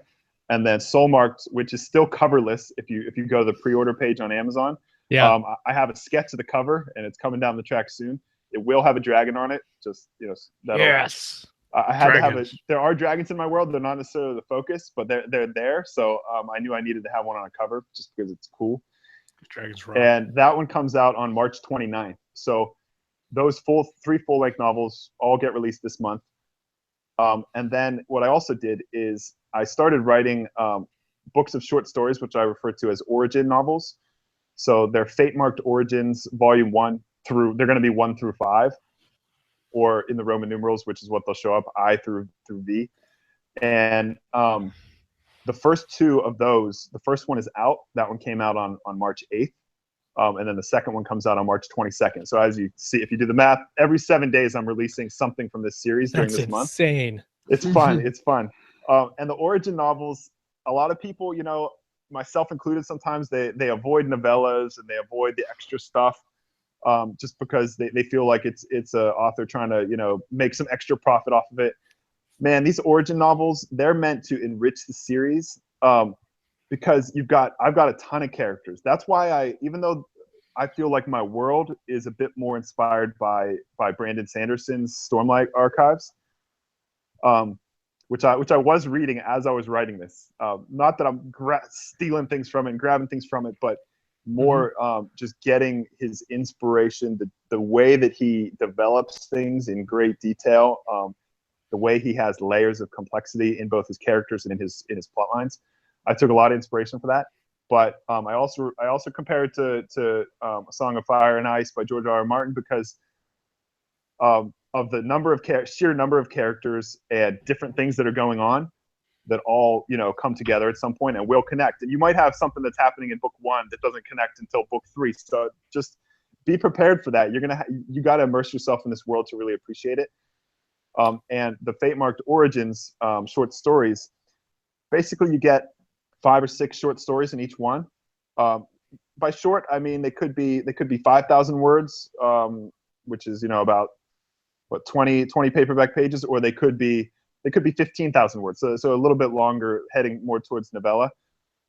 B: And then Soulmarked, which is still coverless, if you go to the pre-order page on Amazon, I have a sketch of the cover, and it's coming down the track soon. It will have a dragon on it. Just
A: yes,
B: I had dragons. To have it. There are dragons in my world. They're not necessarily the focus, but they're there. So I knew I needed to have one on a cover just because it's cool.
C: Dragons rock.
B: And that one comes out on March 29th. So those 3 full-length novels all get released this month. And then what I also did is I started writing books of short stories, which I refer to as origin novels. So they're Fatemarked Origins, Volume 1 through, they're going to be 1 through 5, or in the Roman numerals, which is what they'll show up, I through V. And the first 2 of those, the first one is out. That one came out on March 8th. And then the second one comes out on March 22nd. So as you see, if you do the math, every 7 days I'm releasing something from this series during this month.
A: That's insane.
B: It's fun. It's fun. And the origin novels, a lot of people, myself included, sometimes they avoid novellas and they avoid the extra stuff just because they feel like it's an author trying to, make some extra profit off of it. Man, these origin novels, they're meant to enrich the series. Because I've got a ton of characters. That's why even though I feel like my world is a bit more inspired by Brandon Sanderson's Stormlight Archives, which I was reading as I was writing this. Not that I'm stealing things from it and grabbing things from it, but more just getting his inspiration, the way that he develops things in great detail, the way he has layers of complexity in both his characters and in his plot lines. I took a lot of inspiration for that, but I also compare it to A Song of Fire and Ice by George R.R. Martin because of the sheer number of characters and different things that are going on that all come together at some point and will connect. And you might have something that's happening in book 1 that doesn't connect until book 3. So just be prepared for that. You got to immerse yourself in this world to really appreciate it. And the Fatemarked Origins short stories, basically you get 5 or 6 short stories in each one. By short, I mean they could be 5,000 words, which is about 20 paperback pages, or they could be 15,000 words, so a little bit longer, heading more towards novella.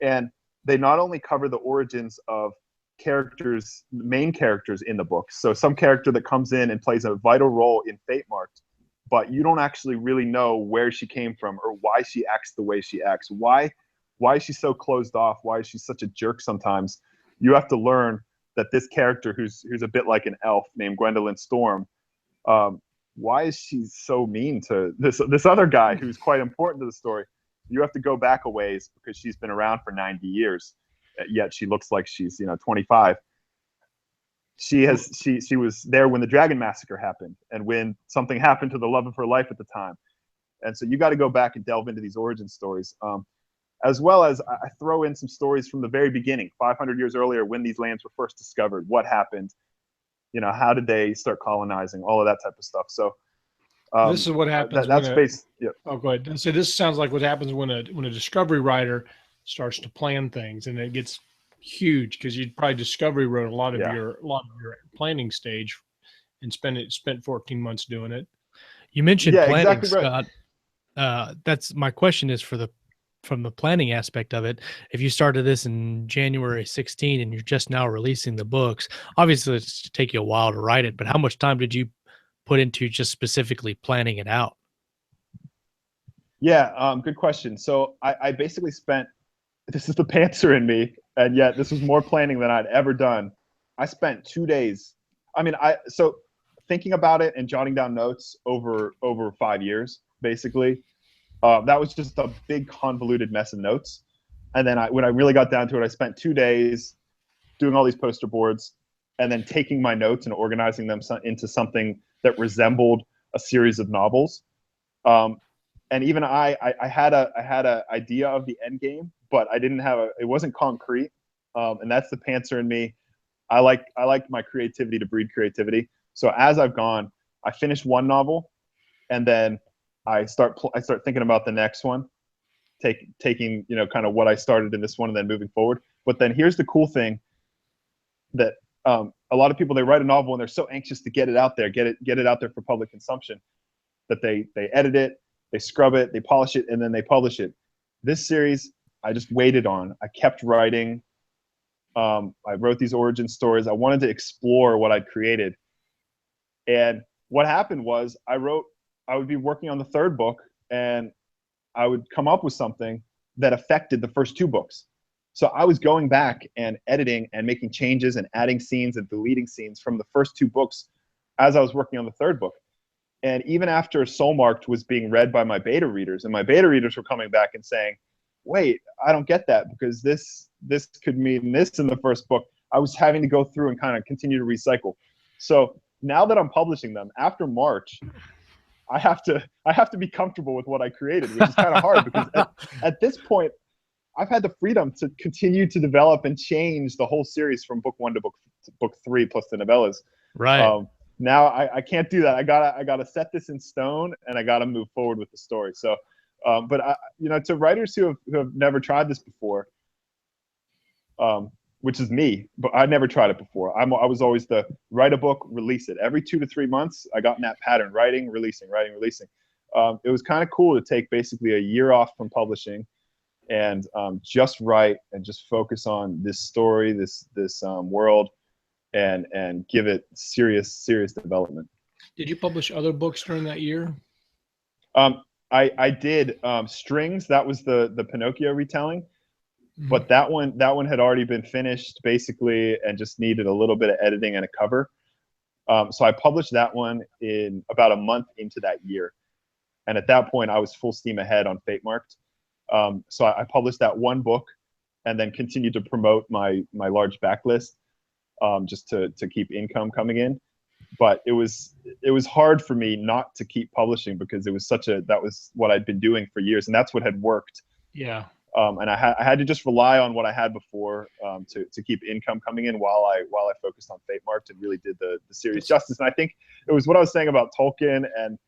B: And they not only cover the origins of main characters in the book, so some character that comes in and plays a vital role in Fatemarked, but you don't actually really know where she came from or why she acts the way she acts. Why is she so closed off? Why is she such a jerk sometimes? You have to learn that this character, who's a bit like an elf named Gwendolyn Storm, why is she so mean to this other guy who's quite important to the story? You have to go back a ways because she's been around for 90 years, yet she looks like she's 25. She was there when the Dragon Massacre happened and when something happened to the love of her life at the time. And so you got to go back and delve into these origin stories. As well as I throw in some stories from the very beginning, 500 years earlier, when these lands were first discovered, what happened, how did they start colonizing, all of that type of stuff. So
C: This is what happens
B: that's
C: when
B: based. Yeah.
C: oh, go ahead. So this sounds like what happens when a discovery writer starts to plan things, and it gets huge because you probably discovery wrote a lot of your planning stage and spent 14 months doing it.
A: You mentioned
B: Yeah,
A: planning,
B: exactly right.
A: Scott. That's my question is from the planning aspect of it. If you started this in January 16 and you're just now releasing the books, obviously it's to take you a while to write it, but how much time did you put into just specifically planning it out?
B: Yeah, good question. So I basically spent, this is the pantser in me, and yet this was more planning than I'd ever done. I spent 2 days. I mean, so thinking about it and jotting down notes over 5 years, basically. That was just a big convoluted mess of notes. And then when I really got down to it, I spent 2 days doing all these poster boards and then taking my notes and organizing them into something that resembled a series of novels. And even I had a idea of the end game, but I didn't have it wasn't concrete. And that's the pantser in me. I like my creativity to breed creativity. So as I've gone, I finished one novel, and then I start thinking about the next one, taking kind of what I started in this one and then moving forward. But then here's the cool thing that a lot of people, they write a novel and they're so anxious to get it out there, get it out there for public consumption, that they edit it, they scrub it, they polish it, and then they publish it. This series, I just waited on. I kept writing. I wrote these origin stories. I wanted to explore what I'd created. And what happened was I would be working on the third book, and I would come up with something that affected the first two books. So I was going back and editing and making changes and adding scenes and deleting scenes from the first two books as I was working on the third book. And even after Soulmarked was being read by my beta readers, and my beta readers were coming back and saying, wait, I don't get that, because this could mean this in the first book. I was having to go through and kind of continue to recycle. So now that I'm publishing them after March, I have to be comfortable with what I created, which is kind of hard, because at this point, I've had the freedom to continue to develop and change the whole series from book one to book three plus the novellas.
A: Right.
B: Now I can't do that. I gotta set this in stone, and I gotta move forward with the story. So, but to writers who have never tried this before, which is me, but I never tried it before. I was always the write a book, release it. Every 2 to 3 months, I got in that pattern: writing, releasing, writing, releasing. It was kind of cool to take basically a year off from publishing and just write and just focus on this story, this world, and give it serious development.
C: Did you publish other books during that year?
B: I did Strings. That was the Pinocchio retelling. Mm-hmm. But that one had already been finished basically and just needed a little bit of editing and a cover. So I published that one in about a month into that year. And at that point, I was full steam ahead on Fatemarked. So I published that one book and then continued to promote my large backlist, just to keep income coming in. But it was hard for me not to keep publishing, because it was that was what I'd been doing for years, and that's what had worked.
C: Yeah.
B: And I had to just rely on what I had before, to keep income coming in while I focused on Fatemarked and really did the series justice. And I think it was what I was saying about Tolkien and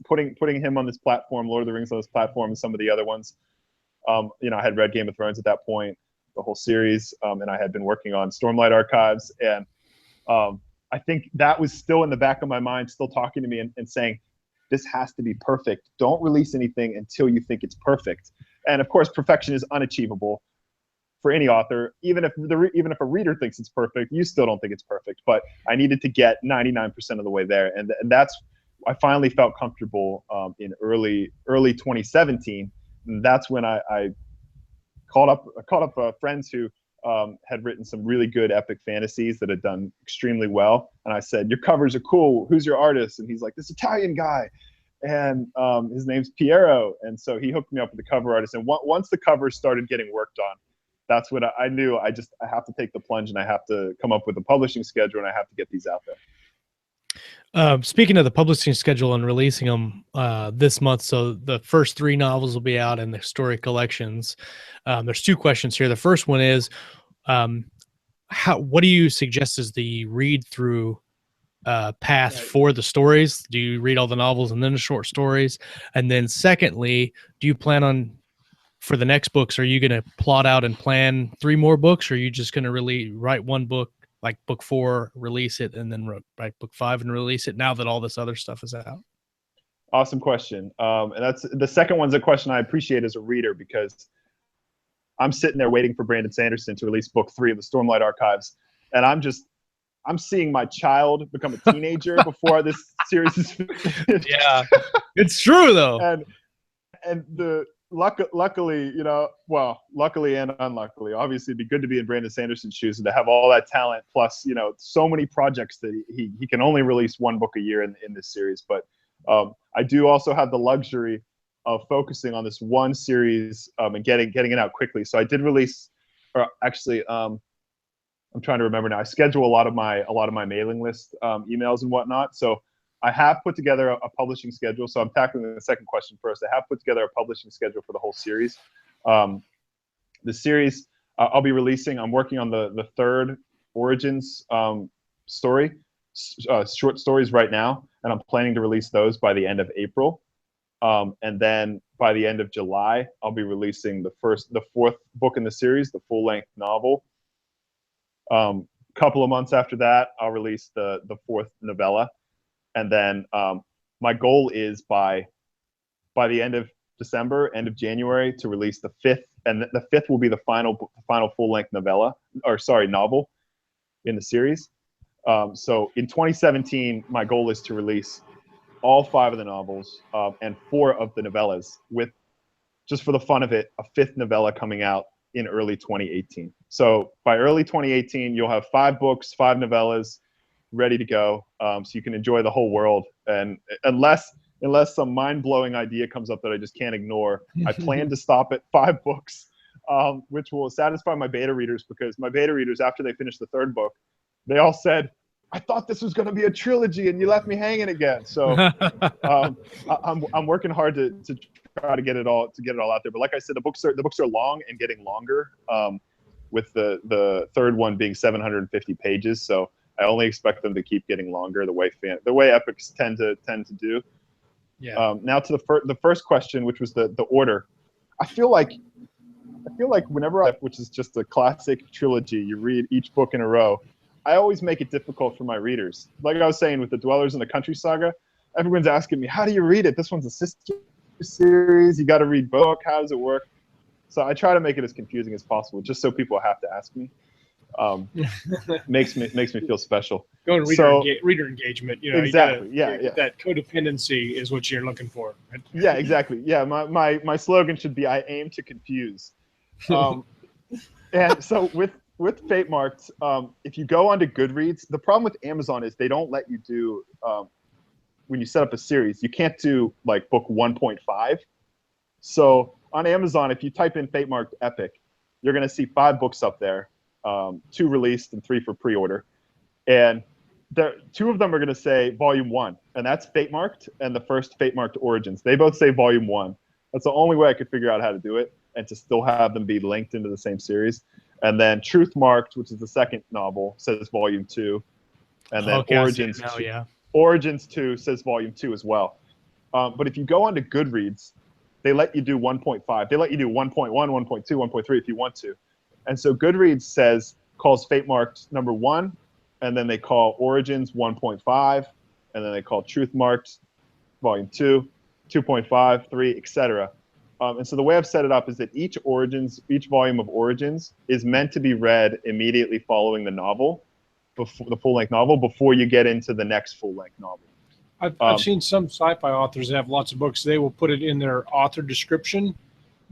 B: putting him on this platform, Lord of the Rings on this platform, and some of the other ones. I had read Game of Thrones at that point, the whole series, and I had been working on Stormlight Archives, and I think that was still in the back of my mind, still talking to me and saying, this has to be perfect. Don't release anything until you think it's perfect. And of course, perfection is unachievable for any author. Even if a reader thinks it's perfect, you still don't think it's perfect. But I needed to get 99% of the way there, and that's, I finally felt comfortable in early 2017. And that's when I called up friends who had written some really good epic fantasies that had done extremely well. And I said, your covers are cool. Who's your artist? And he's like, this Italian guy. And his name's Piero. And so he hooked me up with the cover artist. And once the covers started getting worked on, that's when I knew I have to take the plunge, and I have to come up with a publishing schedule, and I have to get these out there.
A: Speaking of the publishing schedule and releasing them this month, so the first 3 novels will be out in the story collections. There's 2 questions here. The first one is, what do you suggest is the read through path for the stories? Do you read all the novels and then the short stories? And then secondly, do you plan on, for the next books, are you going to plot out and plan 3 more books, or are you just going to really write one book, like book 4, release it, and then write book 5 and release it now that all this other stuff is out?
B: Awesome question. And that's the second one's a question I appreciate as a reader, because I'm sitting there waiting for Brandon Sanderson to release book 3 of the Stormlight Archives. And I'm seeing my child become a teenager before this series is finished.
A: Yeah, it's true though.
B: And luckily, luckily and unluckily, obviously it'd be good to be in Brandon Sanderson's shoes and to have all that talent, plus, so many projects that he can only release 1 book a year in this series. But I do also have the luxury of focusing on this one series and getting it out quickly. So I did release, or actually, I'm trying to remember now. I schedule a lot of my mailing list emails and whatnot. So I have put together a publishing schedule. So I'm tackling the second question first. I have put together a publishing schedule for the whole series. The series I'll be releasing, I'm working on the 3rd Origins story, short stories right now, and I'm planning to release those by the end of April. And then by the end of July, I'll be releasing the 4th book in the series, the full-length novel. Couple of months after that, I'll release the 4th novella. And then my goal is by the end of December, end of January, to release the 5th, and the 5th will be the final full-length novel in the series. So in 2017, my goal is to release all 5 of the novels and 4 of the novellas, with, just for the fun of it, a 5th novella coming out in early 2018. So by early 2018, you'll have 5 books, 5 novellas ready to go, so you can enjoy the whole world. And unless some mind-blowing idea comes up that I just can't ignore, I plan to stop at 5 books, which will satisfy my beta readers, because my beta readers, after they finished the 3rd book, they all said, I thought this was going to be a trilogy and you left me hanging again. So I'm working hard to try to get it all out there. But like I said, the books are long and getting longer, with the 3rd one being 750 pages. So I only expect them to keep getting longer, the way epics tend to do.
A: Yeah.
B: Now to the first question, which was the order. I feel like whenever which is just a classic trilogy, you read each book in a row, I always make it difficult for my readers. Like I was saying with the Dwellers in the Country saga, everyone's asking me, how do you read it? This one's a sister series. You got to read book. How does it work? So I try to make it as confusing as possible, just so people have to ask me. Makes me feel special.
C: Go to reader engagement.
B: Exactly.
C: That codependency is what you're looking for.
B: Yeah, exactly. Yeah, my slogan should be, I aim to confuse. And so with Fatemarked, if you go onto Goodreads, the problem with Amazon is they don't let you do, when you set up a series, you can't do like book 1.5. So on Amazon, if you type in Fatemarked Epic, you're going to see 5 books up there, 2 released and 3 for pre-order. And 2 of them are going to say Volume 1, and that's Fatemarked and the first Fatemarked Origins. They both say Volume 1. That's the only way I could figure out how to do it, and to still have them be linked into the same series. And then Truthmarked, which is the 2nd novel, says Volume 2. And then Origins 2 says Volume 2 as well. But if you go onto Goodreads, they let you do 1.5. They let you do 1.1, 1.2, 1.3 if you want to. And so Goodreads calls Fatemarked number 1, and then they call Origins 1.5, and then they call Truthmarked Volume 2, 2.5, 3, etc. And so the way I've set it up is that each volume of Origins is meant to be read immediately following the novel, before the full-length novel, before you get into the next full-length novel.
C: I've seen some sci-fi authors that have lots of books. They will put it in their author description.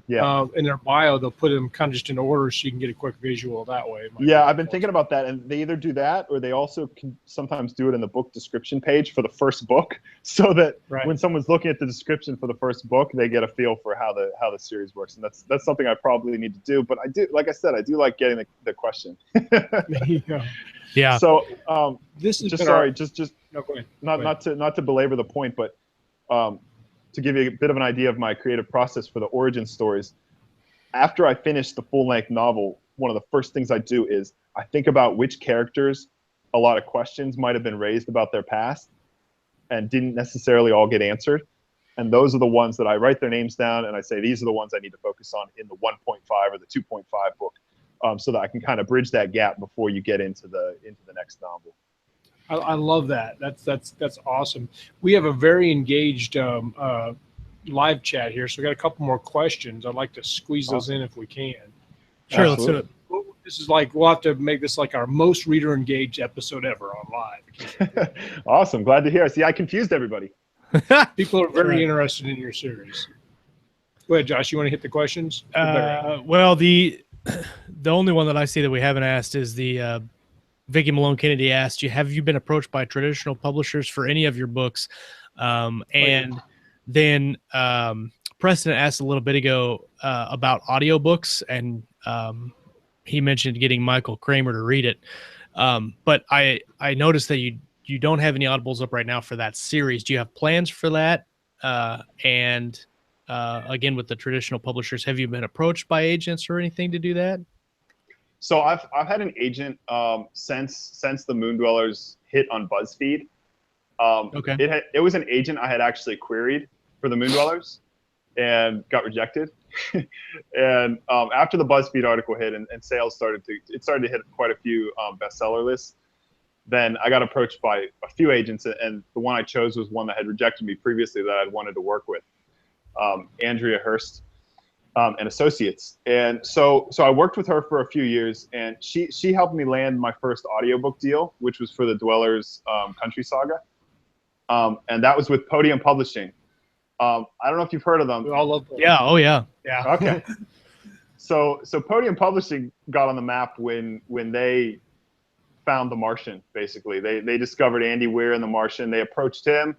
B: Yeah.
C: In their bio, they'll put them kind of just in order so you can get a quick visual that way.
B: Yeah, I've been thinking about that, and they either do that or they also can sometimes do it in the book description page for the first book, so that when someone's looking at the description for the first book, they get a feel for how the series works. And that's something I probably need to do. But I do, like I said, I do like getting the question.
A: Yeah.
B: So
C: this is
B: just sorry, just
C: no, go ahead.
B: Not to belabor the point, but to give you a bit of an idea of my creative process for the origin stories, after I finish the full-length novel, one of the first things I do is I think about which characters a lot of questions might have been raised about their past and didn't necessarily all get answered. And those are the ones that I write their names down and I say, these are the ones I need to focus on in the 1.5 or the 2.5 book, so that I can kind of bridge that gap before you get into the next novel.
C: I love that. That's awesome. We have a very engaged live chat here, so we got a couple more questions. I'd like to squeeze those in if we can.
A: Sure, let's do it.
C: This is like, we'll have to make this like our most reader engaged episode ever on live.
B: Awesome. Glad to hear. See, I confused everybody.
C: People are very interested in your series. Go ahead, Josh. You want to hit the questions?
A: Well, the only one that I see that we haven't asked is the Vicky Malone Kennedy asked you, have you been approached by traditional publishers for any of your books? And then Preston asked a little bit ago about audiobooks, and he mentioned getting Michael Kramer to read it. But I noticed that you don't have any audibles up right now for that series. Do you have plans for that? And again, with the traditional publishers, have you been approached by agents or anything to do that?
B: So I've had an agent since the Moon Dwellers hit on BuzzFeed. Okay. It was an agent I had actually queried for the Moon Dwellers and got rejected. And after the BuzzFeed article hit and sales started to hit quite a few bestseller lists, then I got approached by a few agents, and the one I chose was one that had rejected me previously that I'd wanted to work with, Andrea Hurst and Associates. And so I worked with her for a few years, and she helped me land my first audiobook deal, which was for the Dwellers Country Saga. And that was with Podium Publishing. I don't know if you've heard of them.
C: We all love them.
A: Yeah. Oh, yeah.
C: Yeah.
B: Okay. So Podium Publishing got on the map when they found The Martian. Basically, they discovered Andy Weir in The Martian. They approached him.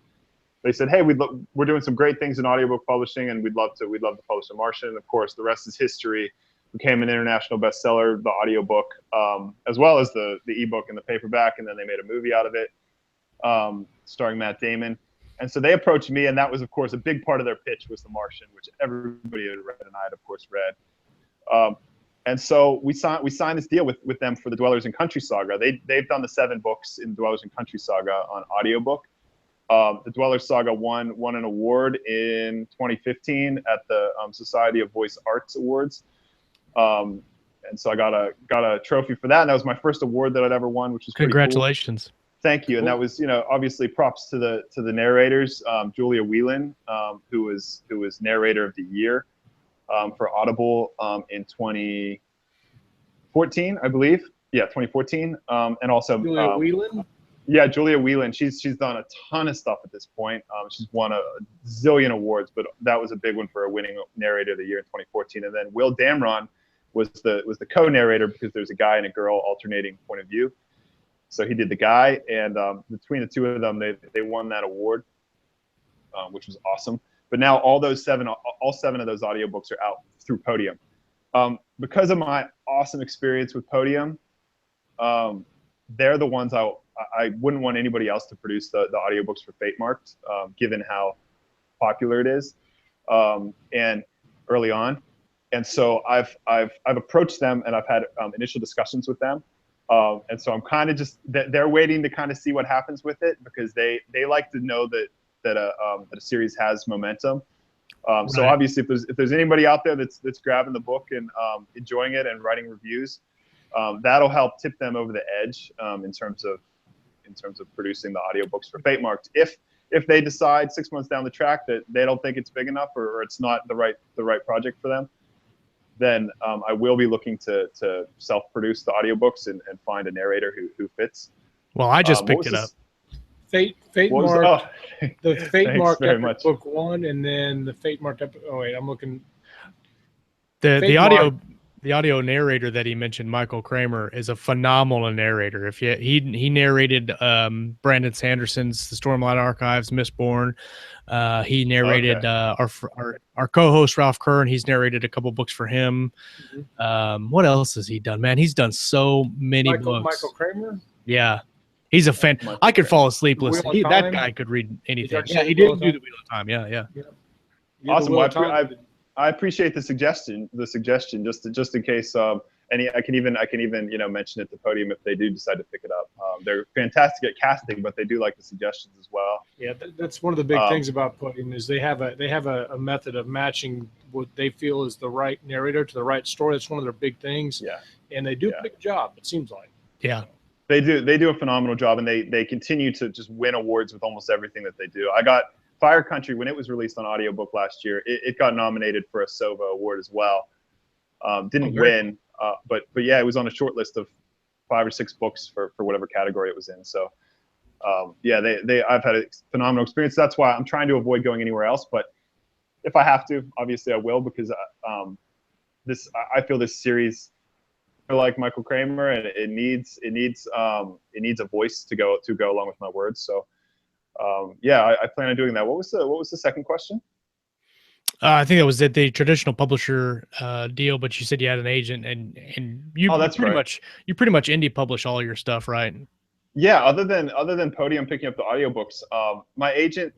B: They said, "Hey, we're doing some great things in audiobook publishing, and we'd love to publish The Martian." And of course, the rest is history. Became an international bestseller, the audiobook, as well as the ebook and the paperback, and then they made a movie out of it, starring Matt Damon. And so they approached me, and that was, of course, a big part of their pitch was The Martian, which everybody had read, and I had, of course, read. And so we signed this deal with them for the Dwellers and Country Saga. They've done the 7 books in Dwellers and Country Saga on audiobook. The Dwellers Saga won an award in 2015 at the Society of Voice Arts Awards. And so I got a trophy for that, and that was my first award that I'd ever won, which was pretty
A: Congratulations.
B: Cool. Thank you. And that was, obviously props to the narrators, Julia Whelan, who was narrator of the year for Audible in 2014, I believe. Yeah, 2014. And also
C: Julia Whelan.
B: Yeah, Julia Whelan. She's done a ton of stuff at this point. She's won a zillion awards, but that was a big one for a winning narrator of the year in 2014. And then Will Damron was the co-narrator, because there's a guy and a girl alternating point of view. So he did the guy, and between the two of them, they won that award, which was awesome. But now all 7 of those audiobooks are out through Podium. Because of my awesome experience with Podium, they're the ones I wouldn't want anybody else to produce the audiobooks for Fatemarked, given how popular it is, and early on. And so I've approached them, and I've had initial discussions with them. And so I'm kind of just, they're waiting to kind of see what happens with it, because they like to know that a series has momentum. Right. So obviously, if there's anybody out there that's grabbing the book and enjoying it and writing reviews, that'll help tip them over the edge in terms of producing the audiobooks for Fatemarked. If they decide 6 months down the track that they don't think it's big enough, or it's not the right project for them, then I will be looking to self-produce the audiobooks and find a narrator who fits.
A: Well, I just picked it up.
C: Fatemarked, the Fatemarked book 1, and then the Fatemarked. Oh wait, I'm looking.
A: The audio narrator that he mentioned, Michael Kramer, is a phenomenal narrator. He narrated Brandon Sanderson's The Stormlight Archives, Mistborn. He narrated our co-host Ralph Kern. He's narrated a couple books for him. Mm-hmm. What else has he done? Man, he's done so many books.
C: Michael Kramer.
A: Yeah, he's a fan. I could fall asleep listening. That guy could read anything. Yeah, he did do the Wheel of Time. Yeah.
B: Awesome. I appreciate the suggestion just in case I can even mention it to Podium if they do decide to pick it up. They're fantastic at casting, but they do like the suggestions as well.
C: Yeah, that's one of the big things about Podium is they have a method of matching what they feel is the right narrator to the right story. That's one of their big things.
B: Yeah,
C: and they do a good job. It seems like.
A: Yeah.
B: They do a phenomenal job, and they continue to just win awards with almost everything that they do. I got Fire Country, when it was released on audiobook last year, it got nominated for a SOVA award as well. Didn't win, but yeah, it was on a short list of 5 or 6 books for whatever category it was in. So yeah, I've had a phenomenal experience. That's why I'm trying to avoid going anywhere else. But if I have to, obviously I will, because I feel this series, like Michael Kramer, and it needs a voice to go along with my words. So yeah, I plan on doing that. What was the second question?
A: I think that was the traditional publisher deal, but you said you had an agent, and you pretty much indie publish all your stuff, right?
B: Yeah, other than Podium picking up the audiobooks, my agent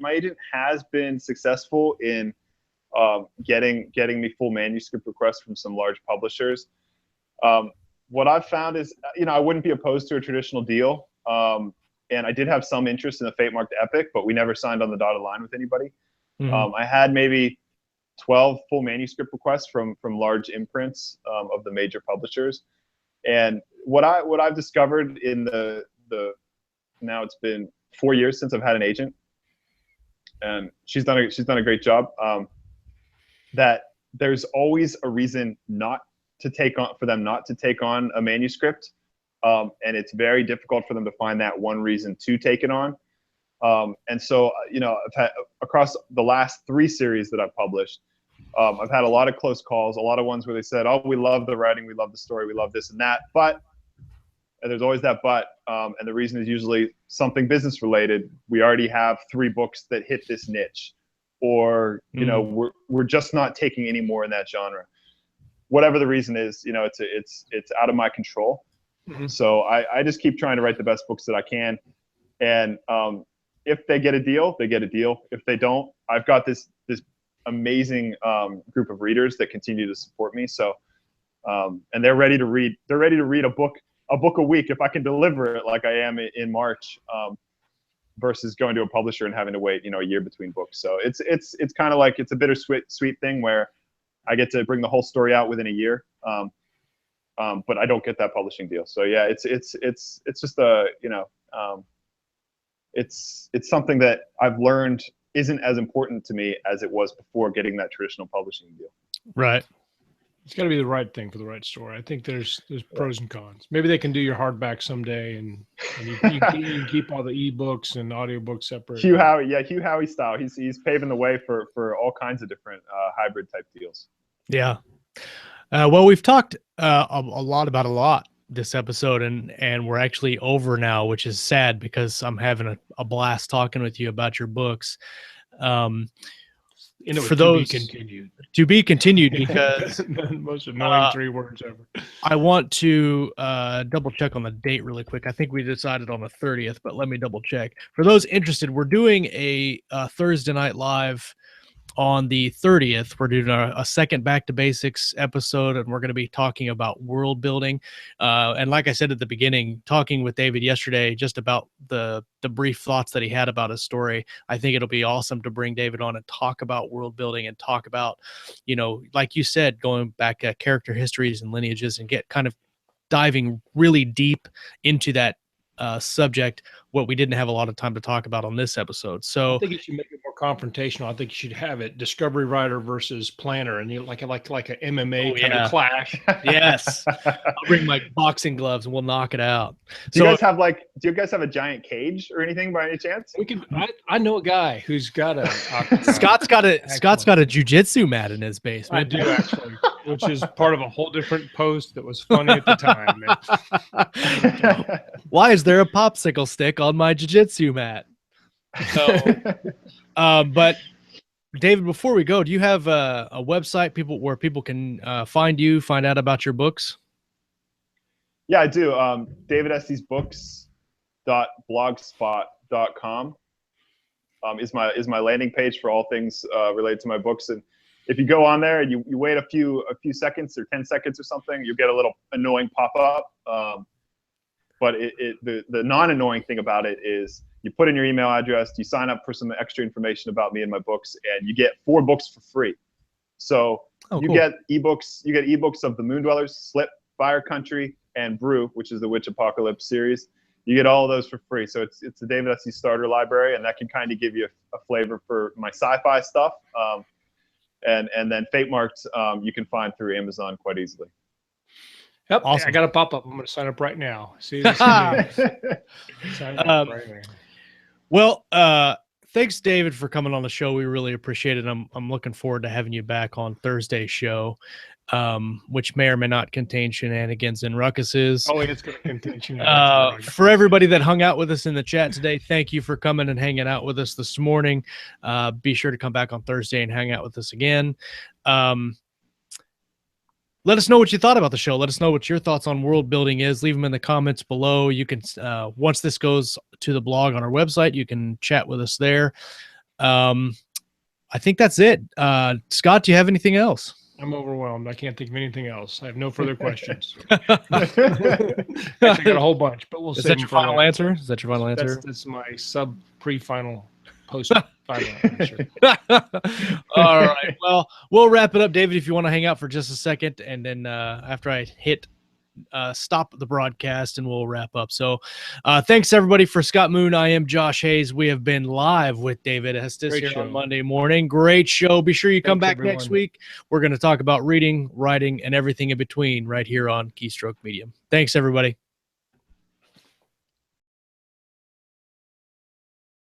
B: has been successful in getting me full manuscript requests from some large publishers. What I've found is, I wouldn't be opposed to a traditional deal. And I did have some interest in the Fatemarked epic, but we never signed on the dotted line with anybody.
A: Mm-hmm.
B: I had maybe 12 full manuscript requests from large imprints of the major publishers. And what I've discovered in the now it's been 4 years since I've had an agent, and she's done a great job. That there's always a reason for them not to take on a manuscript. And it's very difficult for them to find that one reason to take it on. And so, I've had, across the last 3 series that I've published, I've had a lot of close calls, a lot of ones where they said, oh, we love the writing, we love the story, we love this and that, but, and there's always that but, and the reason is usually something business related. We already have 3 books that hit this niche, or, we're just not taking any more in that genre. Whatever the reason is, it's out of my control. Mm-hmm. So I just keep trying to write the best books that I can. And if they get a deal, they get a deal. If they don't, I've got this amazing group of readers that continue to support me. So, and they're ready to read. They're ready to read a book a week if I can deliver it like I am in March, versus going to a publisher and having to wait, a year between books. So it's kind of like, it's a bittersweet thing where I get to bring the whole story out within a year. But I don't get that publishing deal. So yeah, it's just it's something that I've learned isn't as important to me as it was before getting that traditional publishing deal.
A: Right.
C: It's got to be the right thing for the right story. I think there's pros and cons. Maybe they can do your hardback someday, and you can keep all the ebooks and audiobooks separate.
B: Hugh Howey style. He's paving the way for all kinds of different hybrid type deals.
A: Yeah. Well, we've talked a lot about a lot this episode, and we're actually over now, which is sad because I'm having a blast talking with you about your books. For those to be continued because
C: the most annoying 3 words ever.
A: I want to double check on the date really quick. I think we decided on the 30th, but let me double check. For those interested, we're doing a Thursday night live on the 30th. We're doing a second Back to Basics episode, and we're going to be talking about world building. And like I said at the beginning, talking with David yesterday just about the brief thoughts that he had about his story, I think it'll be awesome to bring David on and talk about world building and talk about, like you said, going back character histories and lineages and get kind of diving really deep into that subject, what we didn't have a lot of time to talk about on this episode. So
C: I think you should make it more confrontational. I think you should have it discovery writer versus planner, and you like a MMA kind of clash.
A: Yes. I'll bring my boxing gloves and we'll knock it out.
B: Do you guys have a giant cage or anything by any chance?
C: We can. I know a guy who's got a
A: Scott's got a jiu-jitsu mat in his basement.
C: I do actually, which is part of a whole different post that was funny at the time.
A: Why is there a popsicle stick on my jiu-jitsu mat? So, but David, before we go, do you have a website where people can find you, find out about your books?
B: Yeah, I do. davidestesbooks.blogspot.com is my landing page for all things related to my books. And if you go on there and you wait a few seconds or 10 seconds or something, you get a little annoying pop-up. But the non-annoying thing about it is you put in your email address, you sign up for some extra information about me and my books, and you get 4 books for free. So you get ebooks. You get ebooks of The Moon Dwellers, Slip, Fire Country, and Brew, which is the Witch Apocalypse series. You get all of those for free. So it's the David Estes starter library, and that can kind of give you a flavor for my sci-fi stuff. And then Fatemarked, you can find through Amazon quite easily.
C: Yep,
A: awesome.
C: I got a pop-up. I'm going to sign up right now. See this? Sign up right now.
A: Well, thanks, David, for coming on the show. We really appreciate it. I'm looking forward to having you back on Thursday's show, which may or may not contain shenanigans and ruckuses.
C: Oh, it's going to contain shenanigans.
A: For everybody that hung out with us in the chat today, thank you for coming and hanging out with us this morning. Be sure to come back on Thursday and hang out with us again. Let us know what you thought about the show. Let us know what your thoughts on world building is. Leave them in the comments below. You can, once this goes to the blog on our website, you can chat with us there. I think that's it. Scott, do you have anything else?
C: I'm overwhelmed. I can't think of anything else. I have no further questions. Actually, got a whole bunch, but we'll see.
A: Is that your final answer? Is that your final answer?
C: That's my pre-final, post-final answer.
A: All right. Well, we'll wrap it up, David, if you want to hang out for just a second, and then after I hit stop the broadcast, and we'll wrap up. So thanks, everybody. For Scott Moon, I am Josh Hayes. We have been live with David Estes here on Monday morning. Great show. Be sure you come back next week. We're going to talk about reading, writing, and everything in between right here on Keystroke Medium. Thanks, everybody.